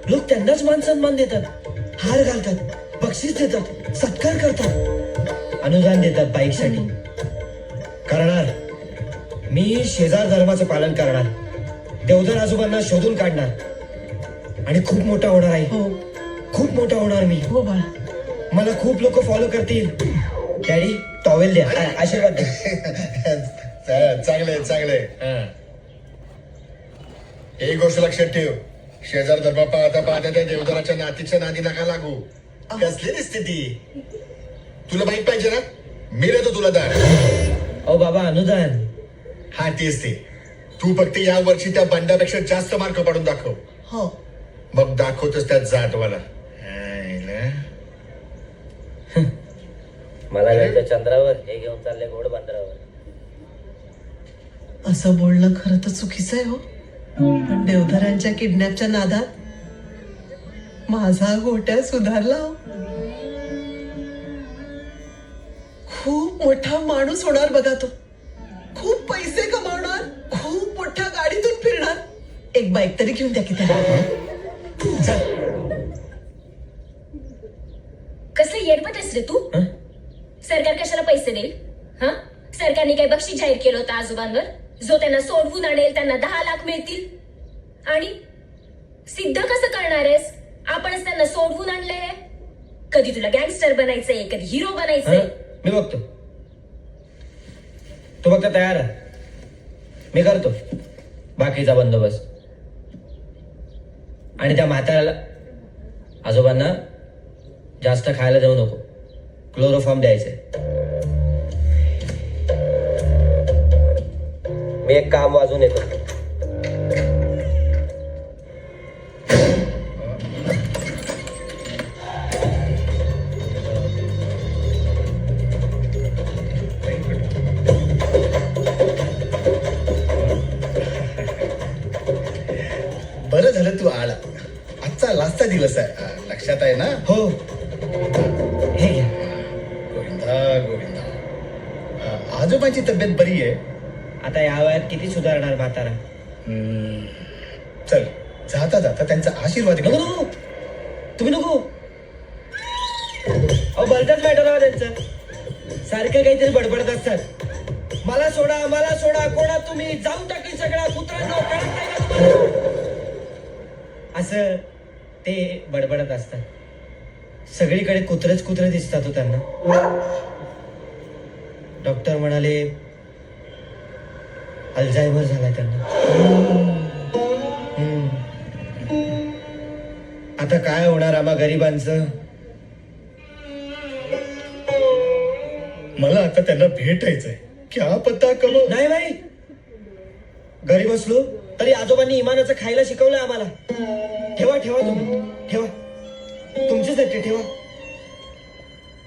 Speaker 6: लोक त्यांनाच मान सन्मान देतात, हार घालतात, बक्षीस देतात, सत्कार करतात, अनुदान देतात बाईकसाठी. करणार मी शेजार धर्माचं पालन करणार. देवधर आजोबांना शोधून काढणार आणि खूप मोठा होणार आहे.
Speaker 13: हो
Speaker 6: खूप मोठा होणार मी.
Speaker 13: हो बाळा.
Speaker 6: मला खूप लोक फॉलो करतील. डॅडी, टॉवेल द्या, आशीर्वाद द्या.
Speaker 3: चांगलंय चांगलंय. एक गोष्ट लक्षात ठेव, शेजार धर्म पाहता पाहता त्या देवधराच्या नातीच्या नादी नका लागू. कसली दिसते ती. तुला बाईक पाहिजे ना, मी देतो तुला दार.
Speaker 6: अहो बाबा, अनुदान.
Speaker 3: हा तेच ते. तू फक्त या वर्षी त्या बंडापेक्षा जास्त मार्क पाडून दाखव.
Speaker 13: हो,
Speaker 3: मग दाखवतोच त्यात जात मला.
Speaker 6: मला घ्यायचं चंद्रावर, हे घेऊन चालले घोड बांद्रावर.
Speaker 13: असं बोलणं खरं तर चुकीचं आहे हो. पण देवधरांच्या किडनॅपच्या नादात माझा गोट्या सुधारला. खूप मोठा माणूस होणार बघा तो. खूप पैसे कमावणार, खूप मोठ्या गाडीतून फिरणार. एक बाईक तरी घेऊन द्या की त्याला.
Speaker 8: कसलं येडपट आहेस रे तू? सरकार कशाला पैसे देईल? हा, सरकारने काही बक्षीस जाहीर केलं होतं आजोबांवर, जो त्यांना सोडवून आणेल त्यांना 10 लाख मिळतील. आणि सिद्ध कसं करणार आहेस? आपणच त्यांना सोडवून आणलंय. कधी तुला गँगस्टर बनायचंय, कधी हिरो बनायचंय.
Speaker 6: मी बघतो, तू फक्त तयार आहे. मी करतो बाकीचा बंदोबस्त. आणि त्या म्हाताऱ्याला, आजोबांना जास्त खायला देऊ नको. क्लोरोफॉर्म द्यायचंय. मी एक काम वाजून येतो.
Speaker 3: बरं झालं तू आला. आजचा लास्टचा दिवस आहे, लक्षात आहे ना?
Speaker 6: हो, हे घ्या.
Speaker 3: गोविंदा गोविंदा. आजोबाची तब्येत बरी आहे?
Speaker 6: आता या वयात किती सुधारणार म्हातारा?
Speaker 3: चल, जाता जाता त्यांचा आशीर्वाद
Speaker 6: नको
Speaker 3: घे.
Speaker 6: नको, तुम्ही नको. अहो बलदाच मॅटर हवा त्यांचं. सारखं काहीतरी बडबडत असतात. मला सोडा, मला सोडा, कोणा तुम्ही, जाऊन टाकी सगळा कुत्र्यांनो, कळत नाही का तुम्हाला? असं ते बडबडत असतात. सगळीकडे कुत्रच कुत्रे दिसतात हो त्यांना. डॉक्टर म्हणाले अल्झायमर झालाय त्यांना. आता काय होणार आम्हा गरिबांचं?
Speaker 3: मला आता त्यांना भेटायचंय. क्या पत्ता कमव.
Speaker 6: नाही भाई, गरीब असलो तरी आजोबांनी इमानाचं खायला शिकवलंय आम्हाला. ठेवा ठेवा, तुम्ही ठेवा, तुमच्यासाठी ठेवा.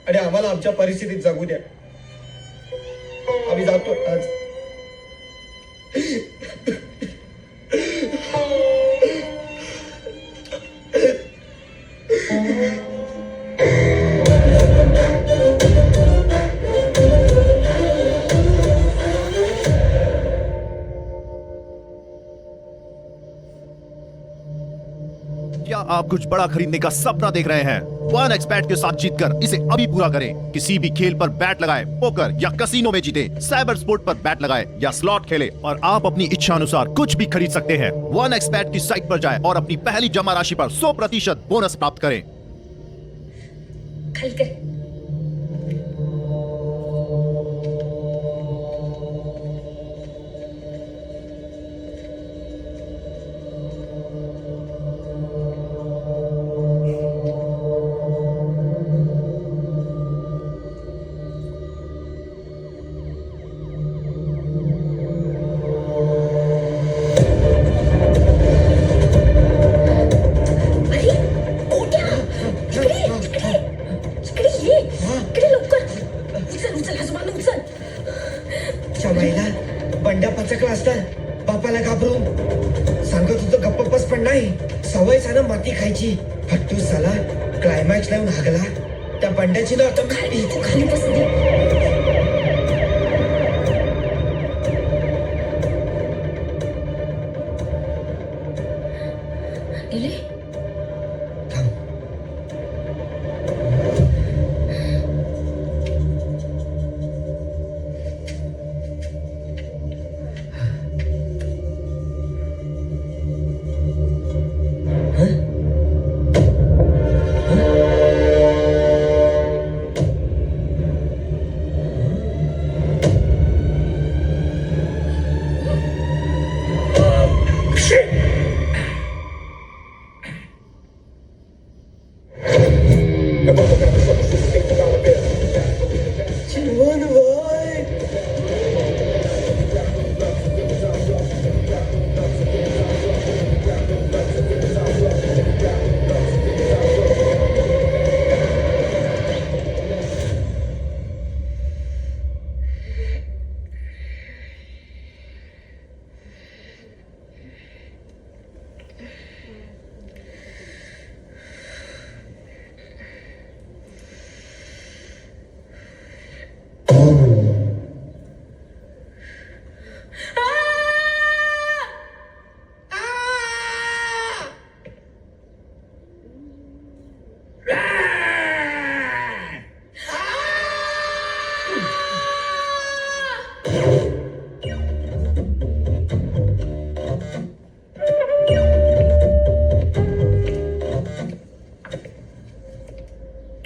Speaker 6: आणि आम्हाला आमच्या परिस्थितीत जगू द्या. आम्ही जातो आज.
Speaker 10: क्या आप कुछ बड़ा खरीदने का सपना देख रहे हैं? 1xBet के साथ जीतकर इसे अभी पूरा करें. किसी भी खेल पर बैट लगाएं, पोकर या कसिनो में जीते, साइबर स्पोर्ट पर बैट लगाएं या स्लॉट खेलें और आप अपनी इच्छा अनुसार कुछ भी खरीद सकते हैं. 1xBet की साइट पर जाएं और अपनी पहली जमा राशि पर 100% बोनस प्राप्त करें.
Speaker 8: खाली कर.
Speaker 6: बंड्या पचकला असता बापाला घाबरून. सांगत होतो गप्प बस, पण नाही. सवय झालं माती खायची. फट्टू साला क्लायमॅक्स लावून हागला. त्या बंड्याची ना आता
Speaker 8: खाली बस दे.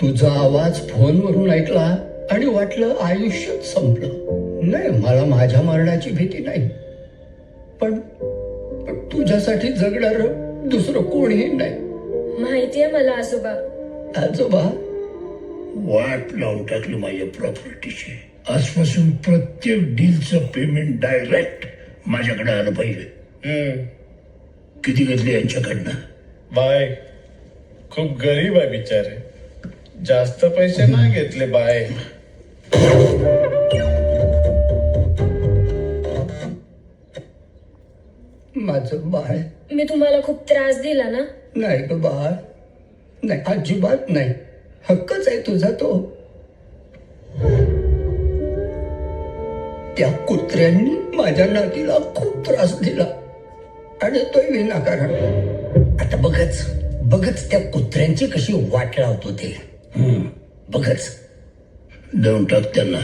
Speaker 1: तुझा आवाज फोनवरून ऐकला आणि वाटलं आयुष्यच संपलं. नाही, मला माझ्या मरणाची भीती नाही, पण तुझ्यासाठी जगणार दुसरं कोणीही नाही.
Speaker 8: माहितीये मला आजोबा.
Speaker 1: आजोबा, वाट लावून टाकली माझ्या प्रॉपर्टीची. आजपासून प्रत्येक डीलचं पेमेंट डायरेक्ट माझ्याकडे आलं पाहिजे. किती घेतली यांच्याकडनं?
Speaker 15: बाय खूप गरीब आहे बिचारे, जास्त पैसे नाही घेतले बाय.
Speaker 1: माझं बाळ.
Speaker 8: मी तुम्हाला खूप त्रास दिला ना?
Speaker 1: नाही ग बाळ, नाही, अजिबात नाही. हक्कच आहे तुझा तो. त्या कुत्र्यांनी माझ्या नातीला खूप त्रास दिला आणि तोही विनाकारण. आता बघच त्या कुत्र्यांची कशी वाट लावतो ते. बघच, देऊन टाक त्यांना.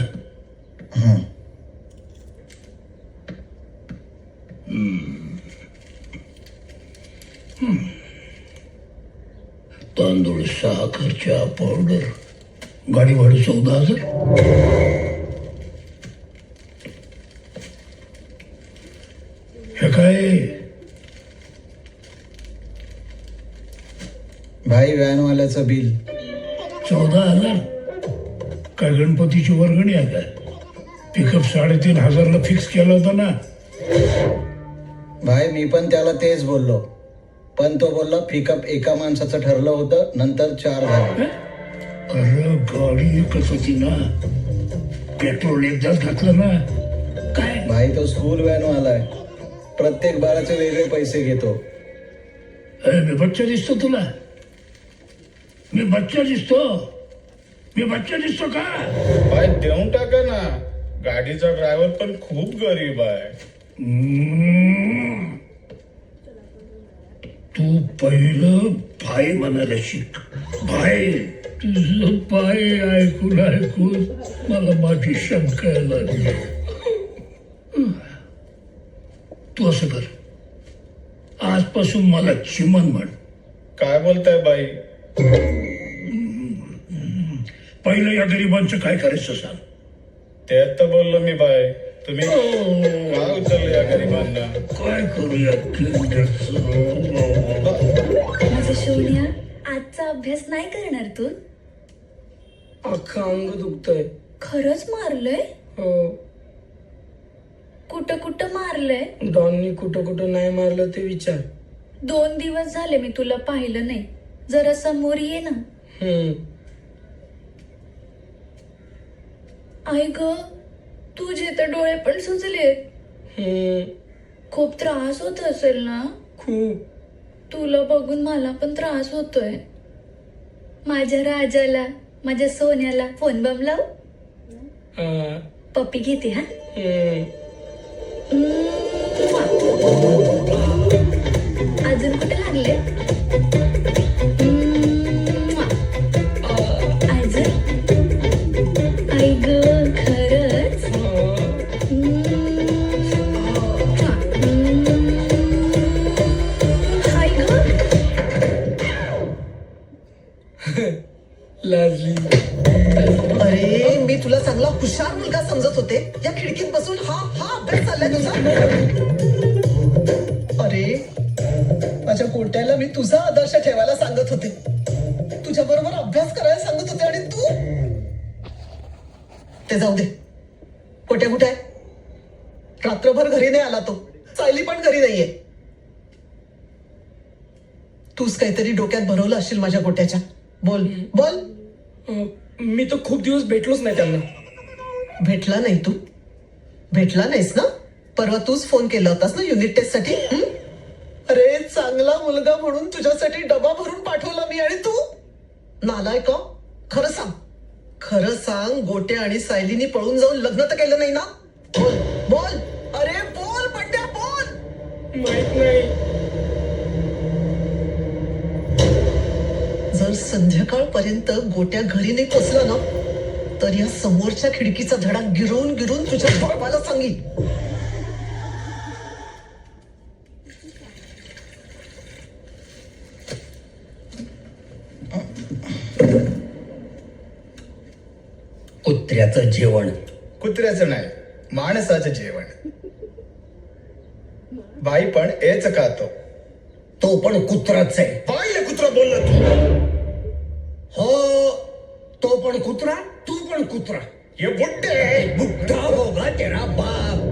Speaker 1: तांदूळ 6, चहा पावडर, गाडी भाडं 14,000. हे काय
Speaker 2: भाई व्हॅनवाल्याचं बिल
Speaker 1: 14,000? काय गणपतीची वर्गणी आहे काय? पिकअप 3,500ला फिक्स केला होता ना.
Speaker 2: भाई मी पण त्याला तेच बोललो, पण तो बोलला पिकअप एका माणसाचं ठरलं होतं, नंतर 4 झाले.
Speaker 1: अरे गाडी एकच होती ना, पेट्रोल एकदाच घातलं ना. काय
Speaker 2: भाई तो स्कूल व्हॅनवाला आहे, प्रत्येक बाळाचे वेगळे पैसे घेतो.
Speaker 1: मी बच्चा दिसतो तुला? मी बच्चा दिसतो का?
Speaker 15: बाय देऊन टाका ना, गाडीचा ड्रायव्हर पण खूप गरीब आहे.
Speaker 1: तू पहिलं भाई म्हणायला शिक. भाई, तुझं पाय ऐकून मला माझी शंका लागली. तू असं कर, आजपासून मला चिमण म्हण.
Speaker 15: काय बोलताय बाई?
Speaker 1: पहिलं या गरिबांचं काय करायचं सांग.
Speaker 15: ते तर बोललो मी बाय, तुम्ही काय उचललं या गरिबांना?
Speaker 1: काय करूया?
Speaker 8: माझं शोन्या, आजचा अभ्यास नाही करणार तू?
Speaker 5: अख्खं अंग दुखतंय.
Speaker 8: खरंच मारलंय?
Speaker 5: हो,
Speaker 8: कुठं मारलंय?
Speaker 5: डॉननी कुठं नाही मारलं ते विचार.
Speaker 8: 2 दिवस झाले मी तुला पाहिलं नाही, जरा समोर ये ना. आई ग, तुझे तर डोळे पण सुजले. खूप त्रास होत असेल ना?
Speaker 5: खूप.
Speaker 8: तुला बघून मला पण त्रास होतोय. माझ्या राजाला, माझ्या सोन्याला फोन बम लाव. पप्पी घेते हा. अजून कुठे लागले? अजून? आई ग, खरंच? आई ग,
Speaker 5: लाजली.
Speaker 13: अरे मी तुला चांगला हुशार मुलगा समजत होते, या खिडकीत बसून हा अभ्यास चाललाय तुझा. अरे माझ्या गोट्याला मी तुझा आदर्श ठेवायला सांगत होते, तुझ्या बरोबर अभ्यास करायला सांगत होते, आणि तू. ते जाऊ दे, गोट्या कुठे आहे? रात्रभर घरी नाही आला तो, सायली पण घरी नाहीये. तूच काहीतरी डोक्यात भरवलं असेल माझ्या गोट्याच्या. बोल.
Speaker 5: मी तर खूप दिवस भेटलोच नाही त्यांना.
Speaker 13: भेटला नाही तू? भेटला नाहीस ना? परवा तूच फोन केला होतास ना युनिट टेस्ट साठी. अरे चांगला मुलगा म्हणून तुझ्यासाठी डबा भरून पाठवला मी, आणि तू नालाय का? खरं सांग, गोट्या आणि सायलीनी पळून जाऊन लग्न तर केलं नाही ना? बोल. अरे बोल बंड्या, बोल.
Speaker 5: माहित नाही.
Speaker 13: जर संध्याकाळपर्यंत गोट्या घरी नाही पोचला ना, तर या समोरच्या खिडकीचा धडा गिरवून तुझ्या बाबाला सांगीन.
Speaker 1: कुत्र्याचं जेवण.
Speaker 16: कुत्र्याचं नाही, माणसाचं जेवण. बाई पण हेच खातो.
Speaker 1: तो पण कुत्राच आहे.
Speaker 3: बाईला कुत्रा बोलला तू?
Speaker 1: हो, तो पण कुत्रा, तू पण कुत्रा.
Speaker 3: हे बुड्ढे
Speaker 1: बुड्ढा होगा तेरा बाप.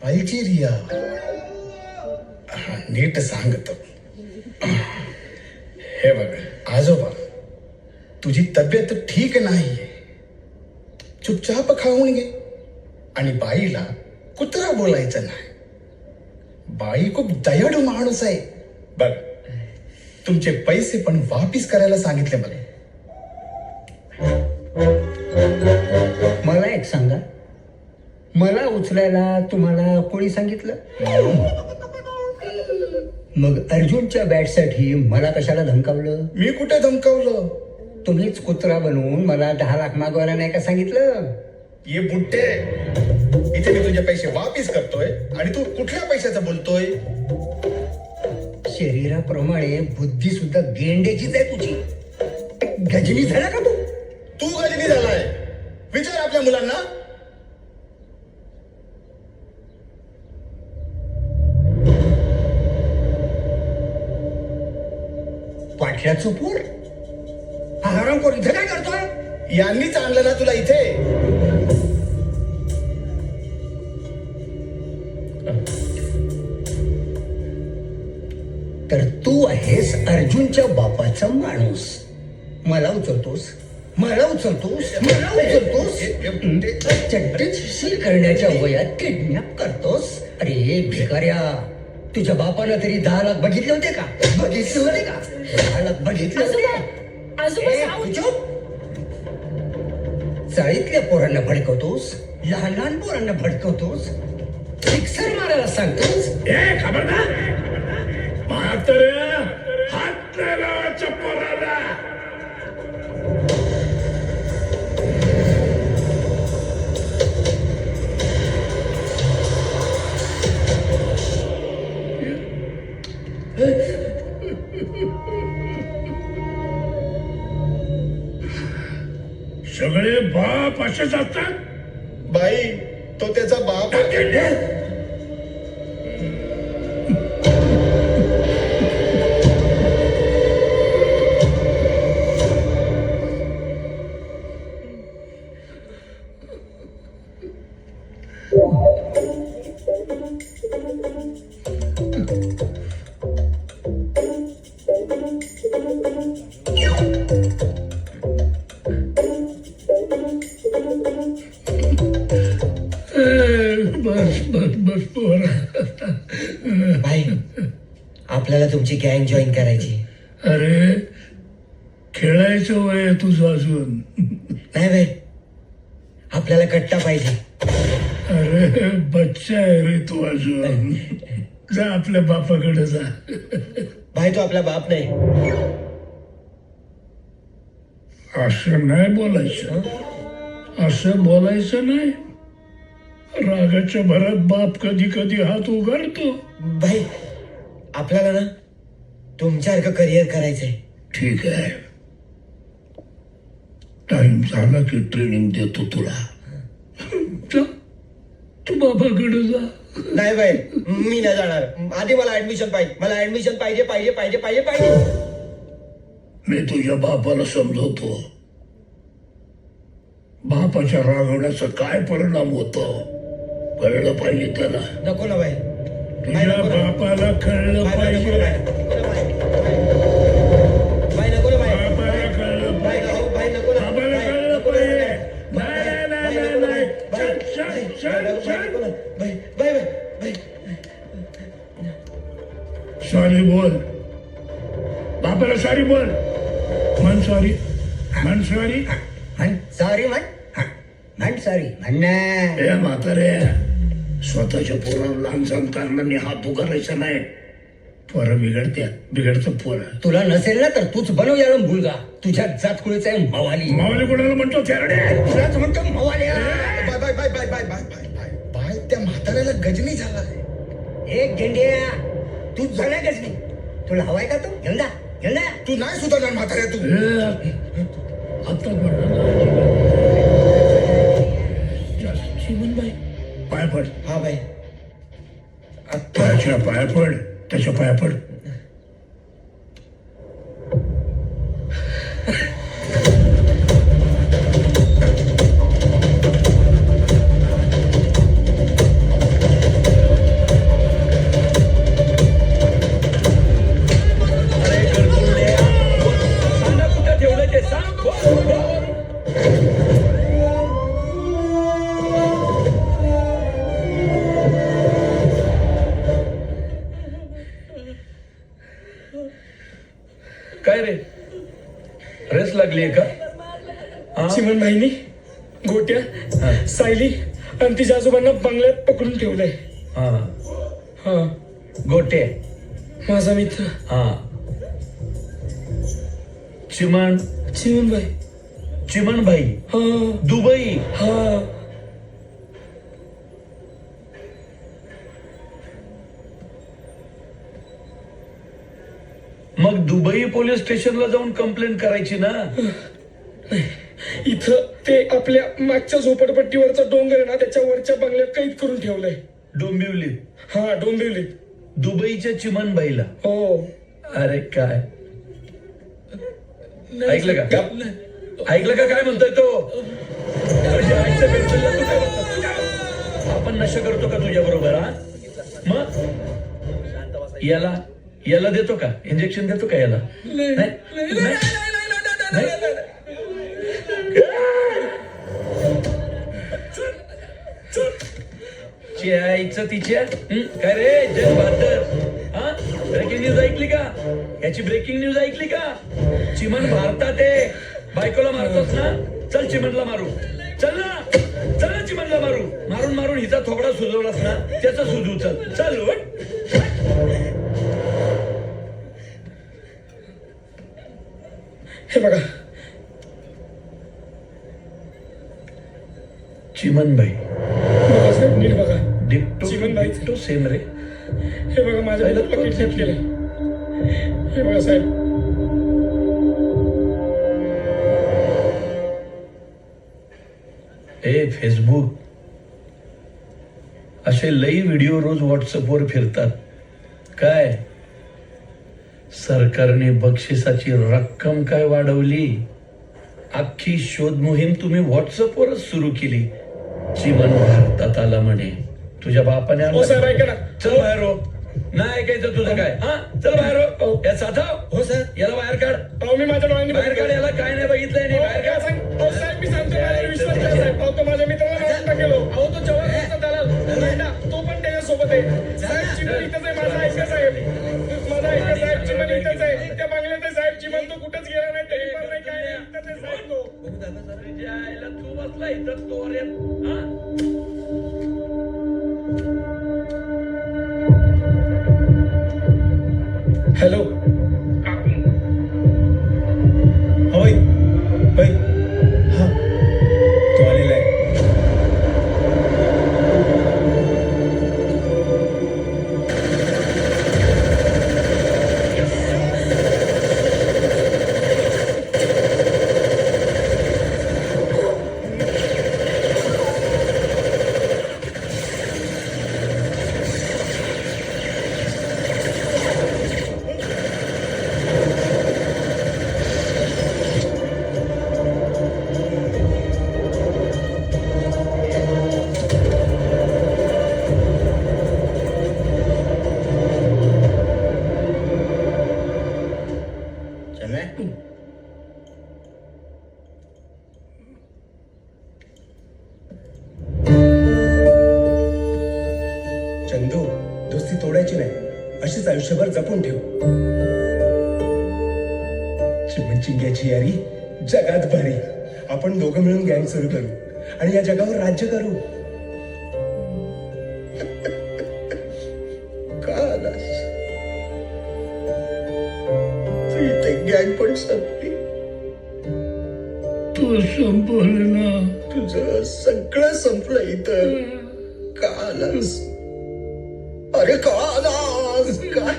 Speaker 16: अल्जेरिया. नीट सांगतो. हे बघ आजोबा, तुझी तब्येत ठीक नाहीये. चुपचाप खाऊन घे आणि बाईला कुत्रा बोलायचं नाही. बाई खूप दयाळू माणूस आहे. बघ, तुमचे पैसे पण वापिस करायला सांगितले मला.
Speaker 1: मला एक सांगा, मला उचलायला तुम्हाला कोणी सांगितलं? मग अर्जुनच्या बॅटसाठी मला कशाला धमकावलं?
Speaker 16: मी कुठे धमकावलं?
Speaker 1: तुम्हीच कुत्रा बनवून मला 10 लाख मागवायला नाही का सांगितलं?
Speaker 16: ये बुड्ढे, इथे मी तुझे पैसे वापिस करतोय आणि तू कुठल्या पैशाचं बोलतोय?
Speaker 1: शरीराप्रमाणे बुद्धी सुद्धा गेंड्याचीच आहे तुझी. गजनी झाला का तू?
Speaker 16: तू गजनी झालाय. विचार आपल्या मुलांना.
Speaker 1: पाठ्याचं पोर हा हरामखोर इथे काय करतोय?
Speaker 16: यांनीच आणलं ना तुला इथे.
Speaker 1: तर तू आहेस अर्जुनच्या बापाचा माणूस. मला उचलतोस, मला उचलतोस, मला उचलतोस. चड्डीत शील करण्याच्या वयात किडनॅप करतोस. अरे भिकाऱ्या, तुझ्या बापानं तरी 10 लाख बघितले होते का? बघितले होते का? 10 लाख बघितले होते का? चाळीतल्या पोरांना भडकवतोस, लहान लहान पोरांना भडकवतोस, फिक्सर मारायला सांगतोस.
Speaker 15: खबरदार, म्हाताऱ्या, हात नाही लावायच्या पोराला. सगळे बाप असेच असतात.
Speaker 16: बाई, तो त्याचा बाप.
Speaker 6: भाई, आपल्याला तुमची गँग जॉईन करायची.
Speaker 15: अरे, खेळायचं वय आहे तुझं अजून.
Speaker 6: नाही भाई, आपल्याला कट्टा पाहिजे.
Speaker 15: अरे बच्चा आहे रे तू अजून. जा आपल्या बापाकडे जा.
Speaker 6: भाई, तो आपला बाप नाही.
Speaker 15: असं नाही बोलायचं. असं बोलायचं नाही. रागाच्या भरात बाप कधी कधी हात उगारतो.
Speaker 6: भाई, आपल्याला ना तुमच्यासारखं करिअर करायचंय.
Speaker 15: ठीक आहे, टाइम झाला की ट्रेनिंग देतो तुला. जा, तू बाबाकडे जा.
Speaker 6: नाही भाई, मी नाही जाणार. आधी मला ऍडमिशन पाहिजे. मला ऍडमिशन पाहिजे पाहिजे पाहिजे पाहिजे पाहिजे.
Speaker 15: मी तुझ्या बापाला समजवतो. बापाच्या रागवण्याचा काय परिणाम होतो कळलं पाहिजे त्याला.
Speaker 6: नको ना भाई,
Speaker 15: तुझ्या बापाला कळलं पाहिजे.
Speaker 6: भाई नको ना भाई.
Speaker 15: बापाला कळलं पाहिजे.
Speaker 6: भाई नको ना.
Speaker 15: बापाला कळलं पाहिजे. नाही नाही नाही नाही. चल, चल, चल, चल.
Speaker 6: भाई भाई भाई,
Speaker 15: सॉरी बोल. बापाला सॉरी बोल. म्हण सॉरी. म्हण सॉरी.
Speaker 1: म्हण सॉरी. म्हण सॉरी. म्हण.
Speaker 15: ए म्हातारे, स्वतःच्या पोराला लहान सण कारणाने हात उगारायचा नाही. पोरं बिघडतं पोरं.
Speaker 1: तुला नसेल ना तर तूच बनव याला मुलगा. तुझ्या जातकुळीचा आहे मवाली.
Speaker 15: मावली कोणाला म्हणतो थेरडे?
Speaker 1: तुलाच म्हणतो मवाली.
Speaker 16: Bye bye bye bye bye bye bye bye bye. त्या म्हाताऱ्याला गजनी झालाय.
Speaker 1: तू
Speaker 2: झालाय कस नाही तुला हवाय का तो घेऊन जा घेऊन जा.
Speaker 3: तू नाही सुधारणार म्हाताऱ्या तू.
Speaker 15: आता चिमणबाई पाय पड.
Speaker 2: हा बाई
Speaker 15: त्याच्या पाया पड, त्याच्या पाया पड.
Speaker 5: सांगा कुठं ठेवलं ते सांग.
Speaker 11: काय रे रेस लागलीये का?
Speaker 5: चिमणबाईंनी गोट्या सायली आणि तिच्या आजोबांना बंगल्यात पकडून ठेवलंय.
Speaker 11: हा
Speaker 5: हा
Speaker 11: गोटे.
Speaker 5: माझा मित्र
Speaker 11: हा चिमण.
Speaker 5: चिमणबाई.
Speaker 11: चिमणबाई.
Speaker 5: हा
Speaker 11: दुबई.
Speaker 5: हा
Speaker 11: मग दुबई पोलीस स्टेशनला जाऊन कंप्लेंट करायची ना.
Speaker 5: इथं ते आपल्या मागच्या झोपडपट्टीवरचा डोंगर आहे ना त्याच्या वरच्या बंगल्यात कैद करून ठेवलंय.
Speaker 11: डोंबिवली.
Speaker 5: हा डोंबिवली.
Speaker 11: दुबईच्या चिमणबाईला.
Speaker 5: हो.
Speaker 11: अरे काय ऐकलं का? ऐकलं का काय म्हणतोय तो? तुझ्या आईच्या पेन्शनला तू काय म्हणतो? आपण नशा करतो का तुझ्या बरोबर? हा मग याला देतो का इंजेक्शन देतो का याला? नाही. आईचं तिच्या काय रे जय बहादर. हा ब्रेकिंग न्यूज ऐकली का? याची ब्रेकिंग न्यूज ऐकली का? चिमण भारतात आहे. बायकोला मारतोस ना, चल चिमणला मारू. चल ना चिमणला मारू. मारून मारून हिचा थोबडा सुजवलास ना, त्याचा सुजू. चल उठ.
Speaker 5: हे बघा
Speaker 11: चिमणबाई.
Speaker 5: बघा साहेब नीट बघा. चिमणबाई
Speaker 11: तो सेम रे.
Speaker 5: हे बघा माझ्या किडनॅप केलंय. हे बघा साहेब.
Speaker 11: फेसबुक असे लई व्हिडिओ रोज व्हॉट्सअपवर फिरतात. काय सरकारने बक्षिसाची रक्कम काय वाढवली? अख्खी शोध मोहीम तुम्ही व्हॉट्सअपवरच सुरू केली. चिमण भारतात आला म्हणे. तुझ्या बापाने
Speaker 5: हो साहेब ऐका ना.
Speaker 11: चल बाहेर हो. नाही ऐकायचं तुझं काय? हा चल बाहेर हो. या साधाव.
Speaker 2: हो सर.
Speaker 11: याला बाहेर काढ.
Speaker 5: अहो मी माझ्या डोळ्यांनी
Speaker 11: बाहेर काढ. याला काय नाही बघितलंय नाही. बाहेर काढ.
Speaker 5: साहेब मी सांगतो माझ्यावर विश्वास ठेवा साहेब. अहो तो माझ्या मित्राला मारून टाकेल. अहो तो जवळचा दलाल नाही ना, तो पण त्याच्यासोबत आहे. साहेब चिमण इथंच आहे. माझा ऐका साहेब. माझा ऐका साहेब. चिमण इथंच आहे. त्या बंगल्यात आहे साहेब. चिमण तो कुठंच गेला नाही. तरी पण नाही काय नाही. इथंच आहे साहेब तो.
Speaker 11: तू बसला इथं तोऱ्यात. हा
Speaker 5: हॅलो
Speaker 2: होय होय हा तो आलेला आहे.
Speaker 7: चंदू दोस्ती तोडायची नाही, अशीच आयुष्यभर जपून ठेव. चिमणचिंग्याची यारी जगात भारी. आपण दोघं मिळून गँग सुरू करू आणि या जगावर राज्य करू.
Speaker 1: का आलास? तुझी ते गँग पण संपली.
Speaker 15: तू संपवलं ना.
Speaker 1: तुझं सगळं संपलं इथं. का आलास? अरे का आज काय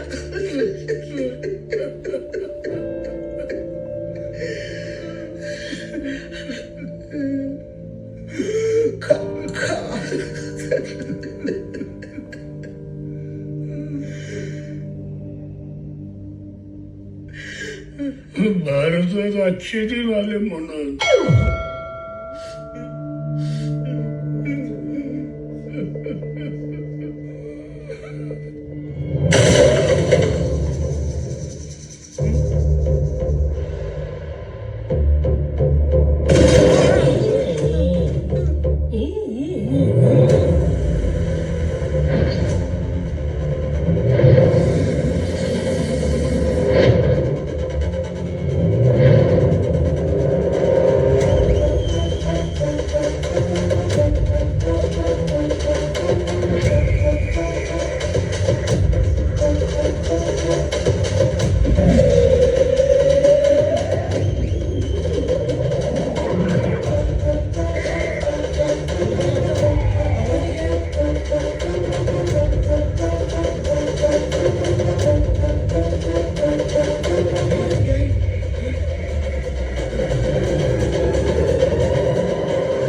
Speaker 15: भारतात आजचे दिन आले म्हणून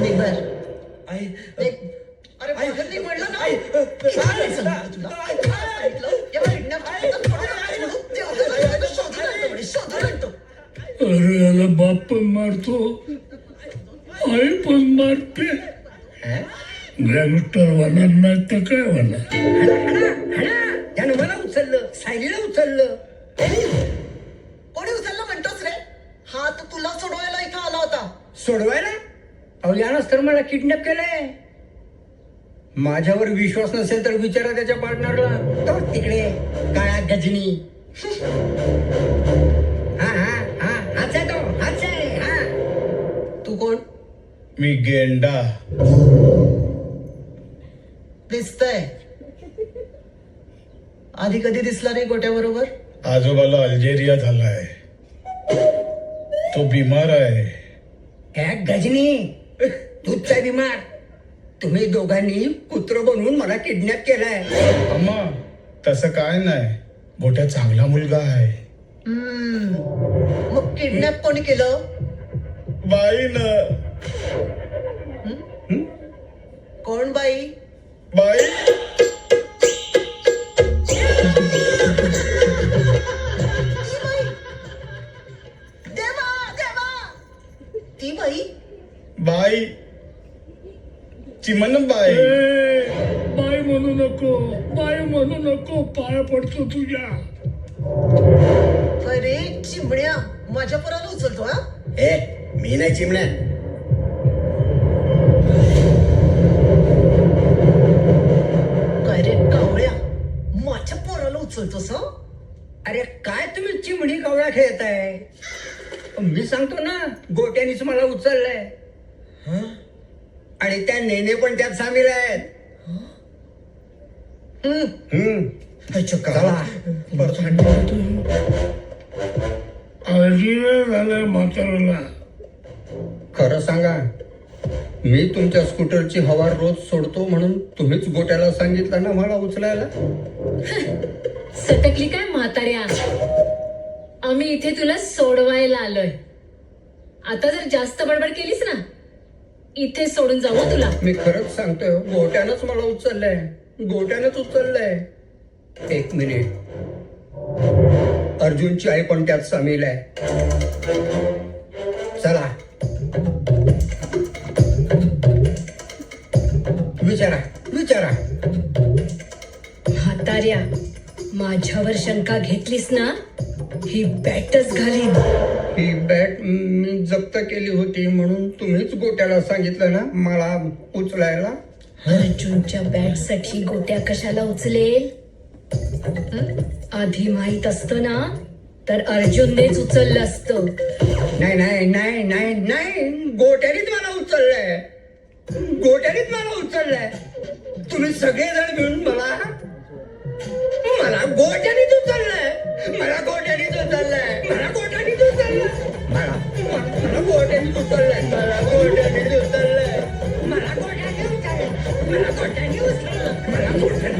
Speaker 13: निघणार
Speaker 5: आई
Speaker 13: अरे बाहेर निघ म्हणलं ना. काय सांगितलं तुला? काय ऐकलं? या किडनॅपचं शोधून आणतो म्हणे, शोधून आणतो.
Speaker 15: अरे याला बाप पण मारतो आई पण मारते गँगस्टर होणार नाही तर काय होणार
Speaker 2: त्यानं मला उचललं, सायलीला उचललं.
Speaker 13: कोणी उचललं म्हणतोस रे? हा तर तुला सोडवायला इथं आला होता.
Speaker 2: सोडवायला अहो यानंच तर मला किडनॅप केलंय. माझ्यावर विश्वास नसेल तर विचारा त्याच्या पार्टनरला. तो तिकडे काळ्या गजनी. हा हा हा हाच आहे तो, हाच आहे. हा
Speaker 13: तू कोण?
Speaker 16: मी गेंडा.
Speaker 13: दिसतंय. आधी कधी दिसला नाही गोट्या बरोबर?
Speaker 16: आजोबाला अल्जेरिया झालाय, तो बिमार आहे.
Speaker 2: काय गजनी तूच आहे बिमार. तुम्ही दोघांनी कुत्र बनवून मला किडनॅप केलाय.
Speaker 16: अम्मा तसं काय नाही, गोट्या चांगला मुलगा आहे.
Speaker 13: मग किडनॅप कोणी केलं?
Speaker 16: बाईनं.
Speaker 13: कोण बाई?
Speaker 16: बाई
Speaker 13: देवा देवा, ती बाई?
Speaker 16: बाई चिमन बाई.
Speaker 15: बाई म्हणू नको, बाई म्हणू नको, पाया पडतो तुझ्या.
Speaker 13: अरे चिमण्या, माझ्या पोराला उचलतो हा?
Speaker 2: ए मी नाही चिमण्या.
Speaker 13: काय रे कावळ्या, माझ्या पोराला उचलतोस हा?
Speaker 2: अरे काय तुम्ही चिमणी कावळा खेळताय? मी सांगतो ना गोट्यानीच मला उचललंय. आणि त्या नेने पण त्यात सामील आहेत. चला
Speaker 15: झालं म्हाताराला.
Speaker 1: खरं सांगा, मी तुमच्या स्कूटरची हवा रोज सोडतो म्हणून तुम्हीच गोट्याला सांगितलं ना मला उचलायला.
Speaker 8: सटकली काय म्हाताऱ्या? आम्ही इथे तुला सोडवायला आलोय. आता जर जास्त बडबड केलीस ना इथे सोडून जाऊ तुला.
Speaker 1: मी खरंच सांगतोय, गोट्यानंच मला उचललंय, गोट्यानंच उचललंय. एक मिनिट, अर्जुनची आई पण त्यात सामील आहे. चला विचारा विचारा.
Speaker 8: म्हाताऱ्या माझ्यावर शंका घेतलीस ना ही बॅटच घालीन.
Speaker 1: ही बॅट मी जप्त केली होती म्हणून तुम्हीच गोट्याला सांगितलं ना मला उचलायला.
Speaker 8: अर्जुनच्या बॅट साठी गोट्या कशाला उचलेल? आधी माहित असतं ना तर अर्जुननेच उचललं असतं.
Speaker 1: नाही नाही नाही नाही नाही, गोट्यानेच मला उचललंय, गोट्यानेच मला उचललंय. तुम्ही सगळेजण मिळून मला गोट्यानेच उचललंय, मला गोट्यानेच उचललंय, मला गोट्यानेच उचललंय, मला गोट्यानेच उचललंय, मला गोट्यानेच उचललंय, मला गोट्याने उचललंय, मला गोट्याने उचललंय, मला गोट्याने.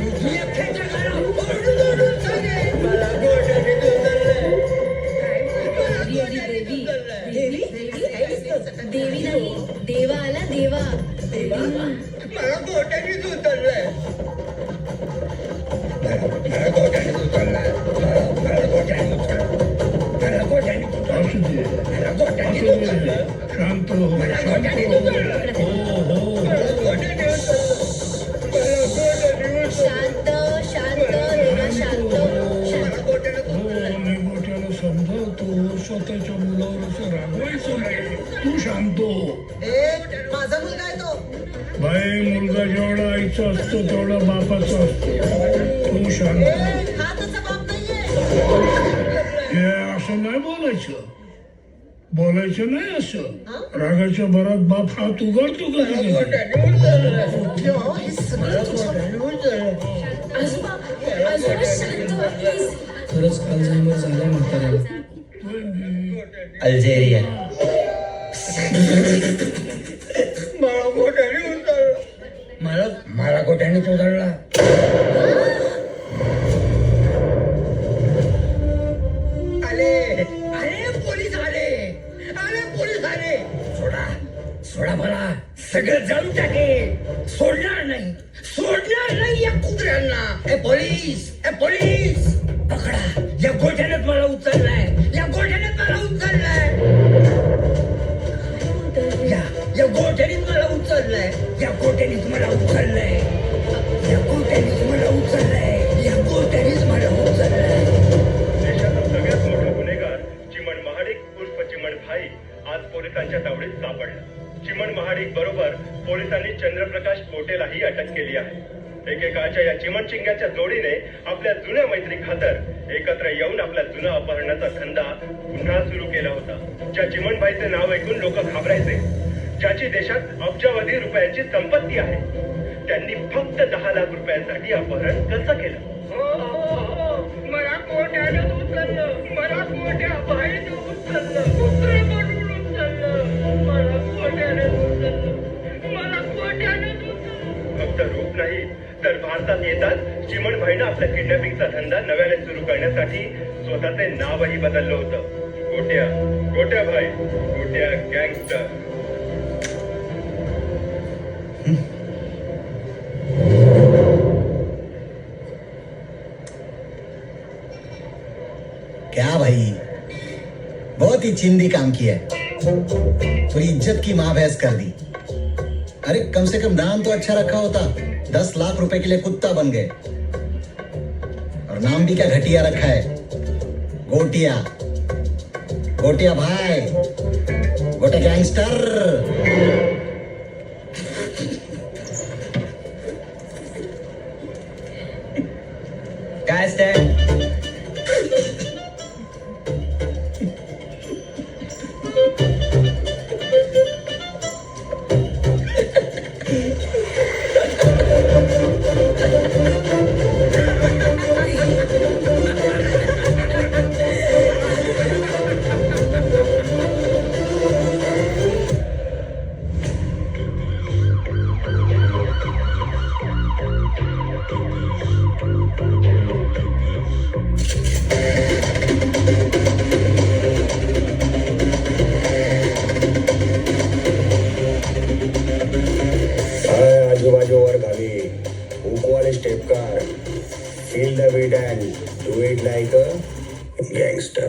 Speaker 8: देवा
Speaker 1: मला गोट्यानेच उचललंय मला गोट्यानेच उचललाय मला गोट्याने उचललं मला गोट्याने
Speaker 15: असू दे
Speaker 1: मला गोट्याने
Speaker 15: असू दे
Speaker 1: उचललं
Speaker 15: शांत हो
Speaker 1: मला
Speaker 15: शांत
Speaker 1: गोट्याने
Speaker 15: हो
Speaker 1: उचललं मला गोट्याने उचललं मला गोट्याने उचललं
Speaker 8: शांत शांत देवा शांत शांत
Speaker 1: मला गोट्याने
Speaker 15: हो मी मोठ्याला समजावतो स्वतःच्या मुलावर असं रागवायचं नाही तू शांत हो
Speaker 13: माझा मुलगा आहे तो
Speaker 15: बाई मुलगा जेवढा आईचा असतो तेवढा बापाचा असतो तू शांत हो.
Speaker 13: हा तसा बाप नाहीये
Speaker 15: हे असं नाही बोलायचं नाही असं रागाच्या भरात बाप हात उघडतो का
Speaker 1: गोट्याने उचललं
Speaker 13: हो, हे सगळं
Speaker 1: मला
Speaker 13: तुझ्या-
Speaker 1: गोट्याने उचललं
Speaker 8: आजोबा आजोबा शांत व्हा प्लीज.
Speaker 5: खरंच अल्झायमर झालाय म्हाताऱ्याला.
Speaker 6: अल्जेरिया
Speaker 1: मला गोट्याने उचललं मला गोट्याने उचलला आले पोलीस आले सोडा मला सगळं जाळून टाके सोडणार नाही या कुत्र्यांना ए पोलीस पकडा या गोठ्यानेच मला उचललाय या गोठ्यानेच मला उचललाय या गोठ्यानेच मला उचललंय या गोठ्यानेच मला उचललंय या गोठ्यानेच मला उचललंय या गोठ्यानेच मला उचललंय
Speaker 9: देशाचा सगळ्यात मोठा गुन्हेगार चिमण महाडिक उर्फ चिमण भाई आज पोलिसांच्या तावडीत सापडला. चिमण महाडिक बरोबर पोलिसांनी चंद्रप्रकाश कोटेलाही अटक केली आहे. एकेकाळच्या या चिमण चिंग्याच्या जोडीने आपल्या जुन्या मैत्री खातर एकत्र येऊन आपल्या जुना अपहरणाचा धंदा पुन्हा सुरू केला होता. ज्या चिमण भाईचे नाव ऐकून लोक घाबरायचे, ज्याची देशात अब्जावधी रुपयाची संपत्ती आहे, त्यांनी फक्त 10 लाख रुपयांसाठी अपहरण कसं केलं?
Speaker 1: मला गोट्यानं उचललं मला गोट्या बाहेर उचललं कुत्रे बनवून उचललं मला गोट्यानं उचललं मला गोट्यानं उचललं
Speaker 9: फक्त रूप नाही तर भारतात येताच चिमण भाईनं आपल्या किडनॅपिंगचा धंदा नव्याने सुरू करण्यासाठी स्वतःचे नावही बदललं होतं. गोट्या भाई, गोट्या गँगस्टर.
Speaker 2: क्या भाई बहुत ही चिंदी काम किया है पूरी इज्जत की माँ भैंस कर दी अरे कम से कम नाम तो अच्छा रखा होता 10 लाख रुपए के लिए कुत्ता बन गए और नाम भी क्या घटिया रखा है गोटिया गोटिया भाई गोटे गैंगस्टर
Speaker 6: काय असतंय
Speaker 7: आजूबाजूवर गावी हुकवाले स्टेप कार feel the beat and do it like a gangster.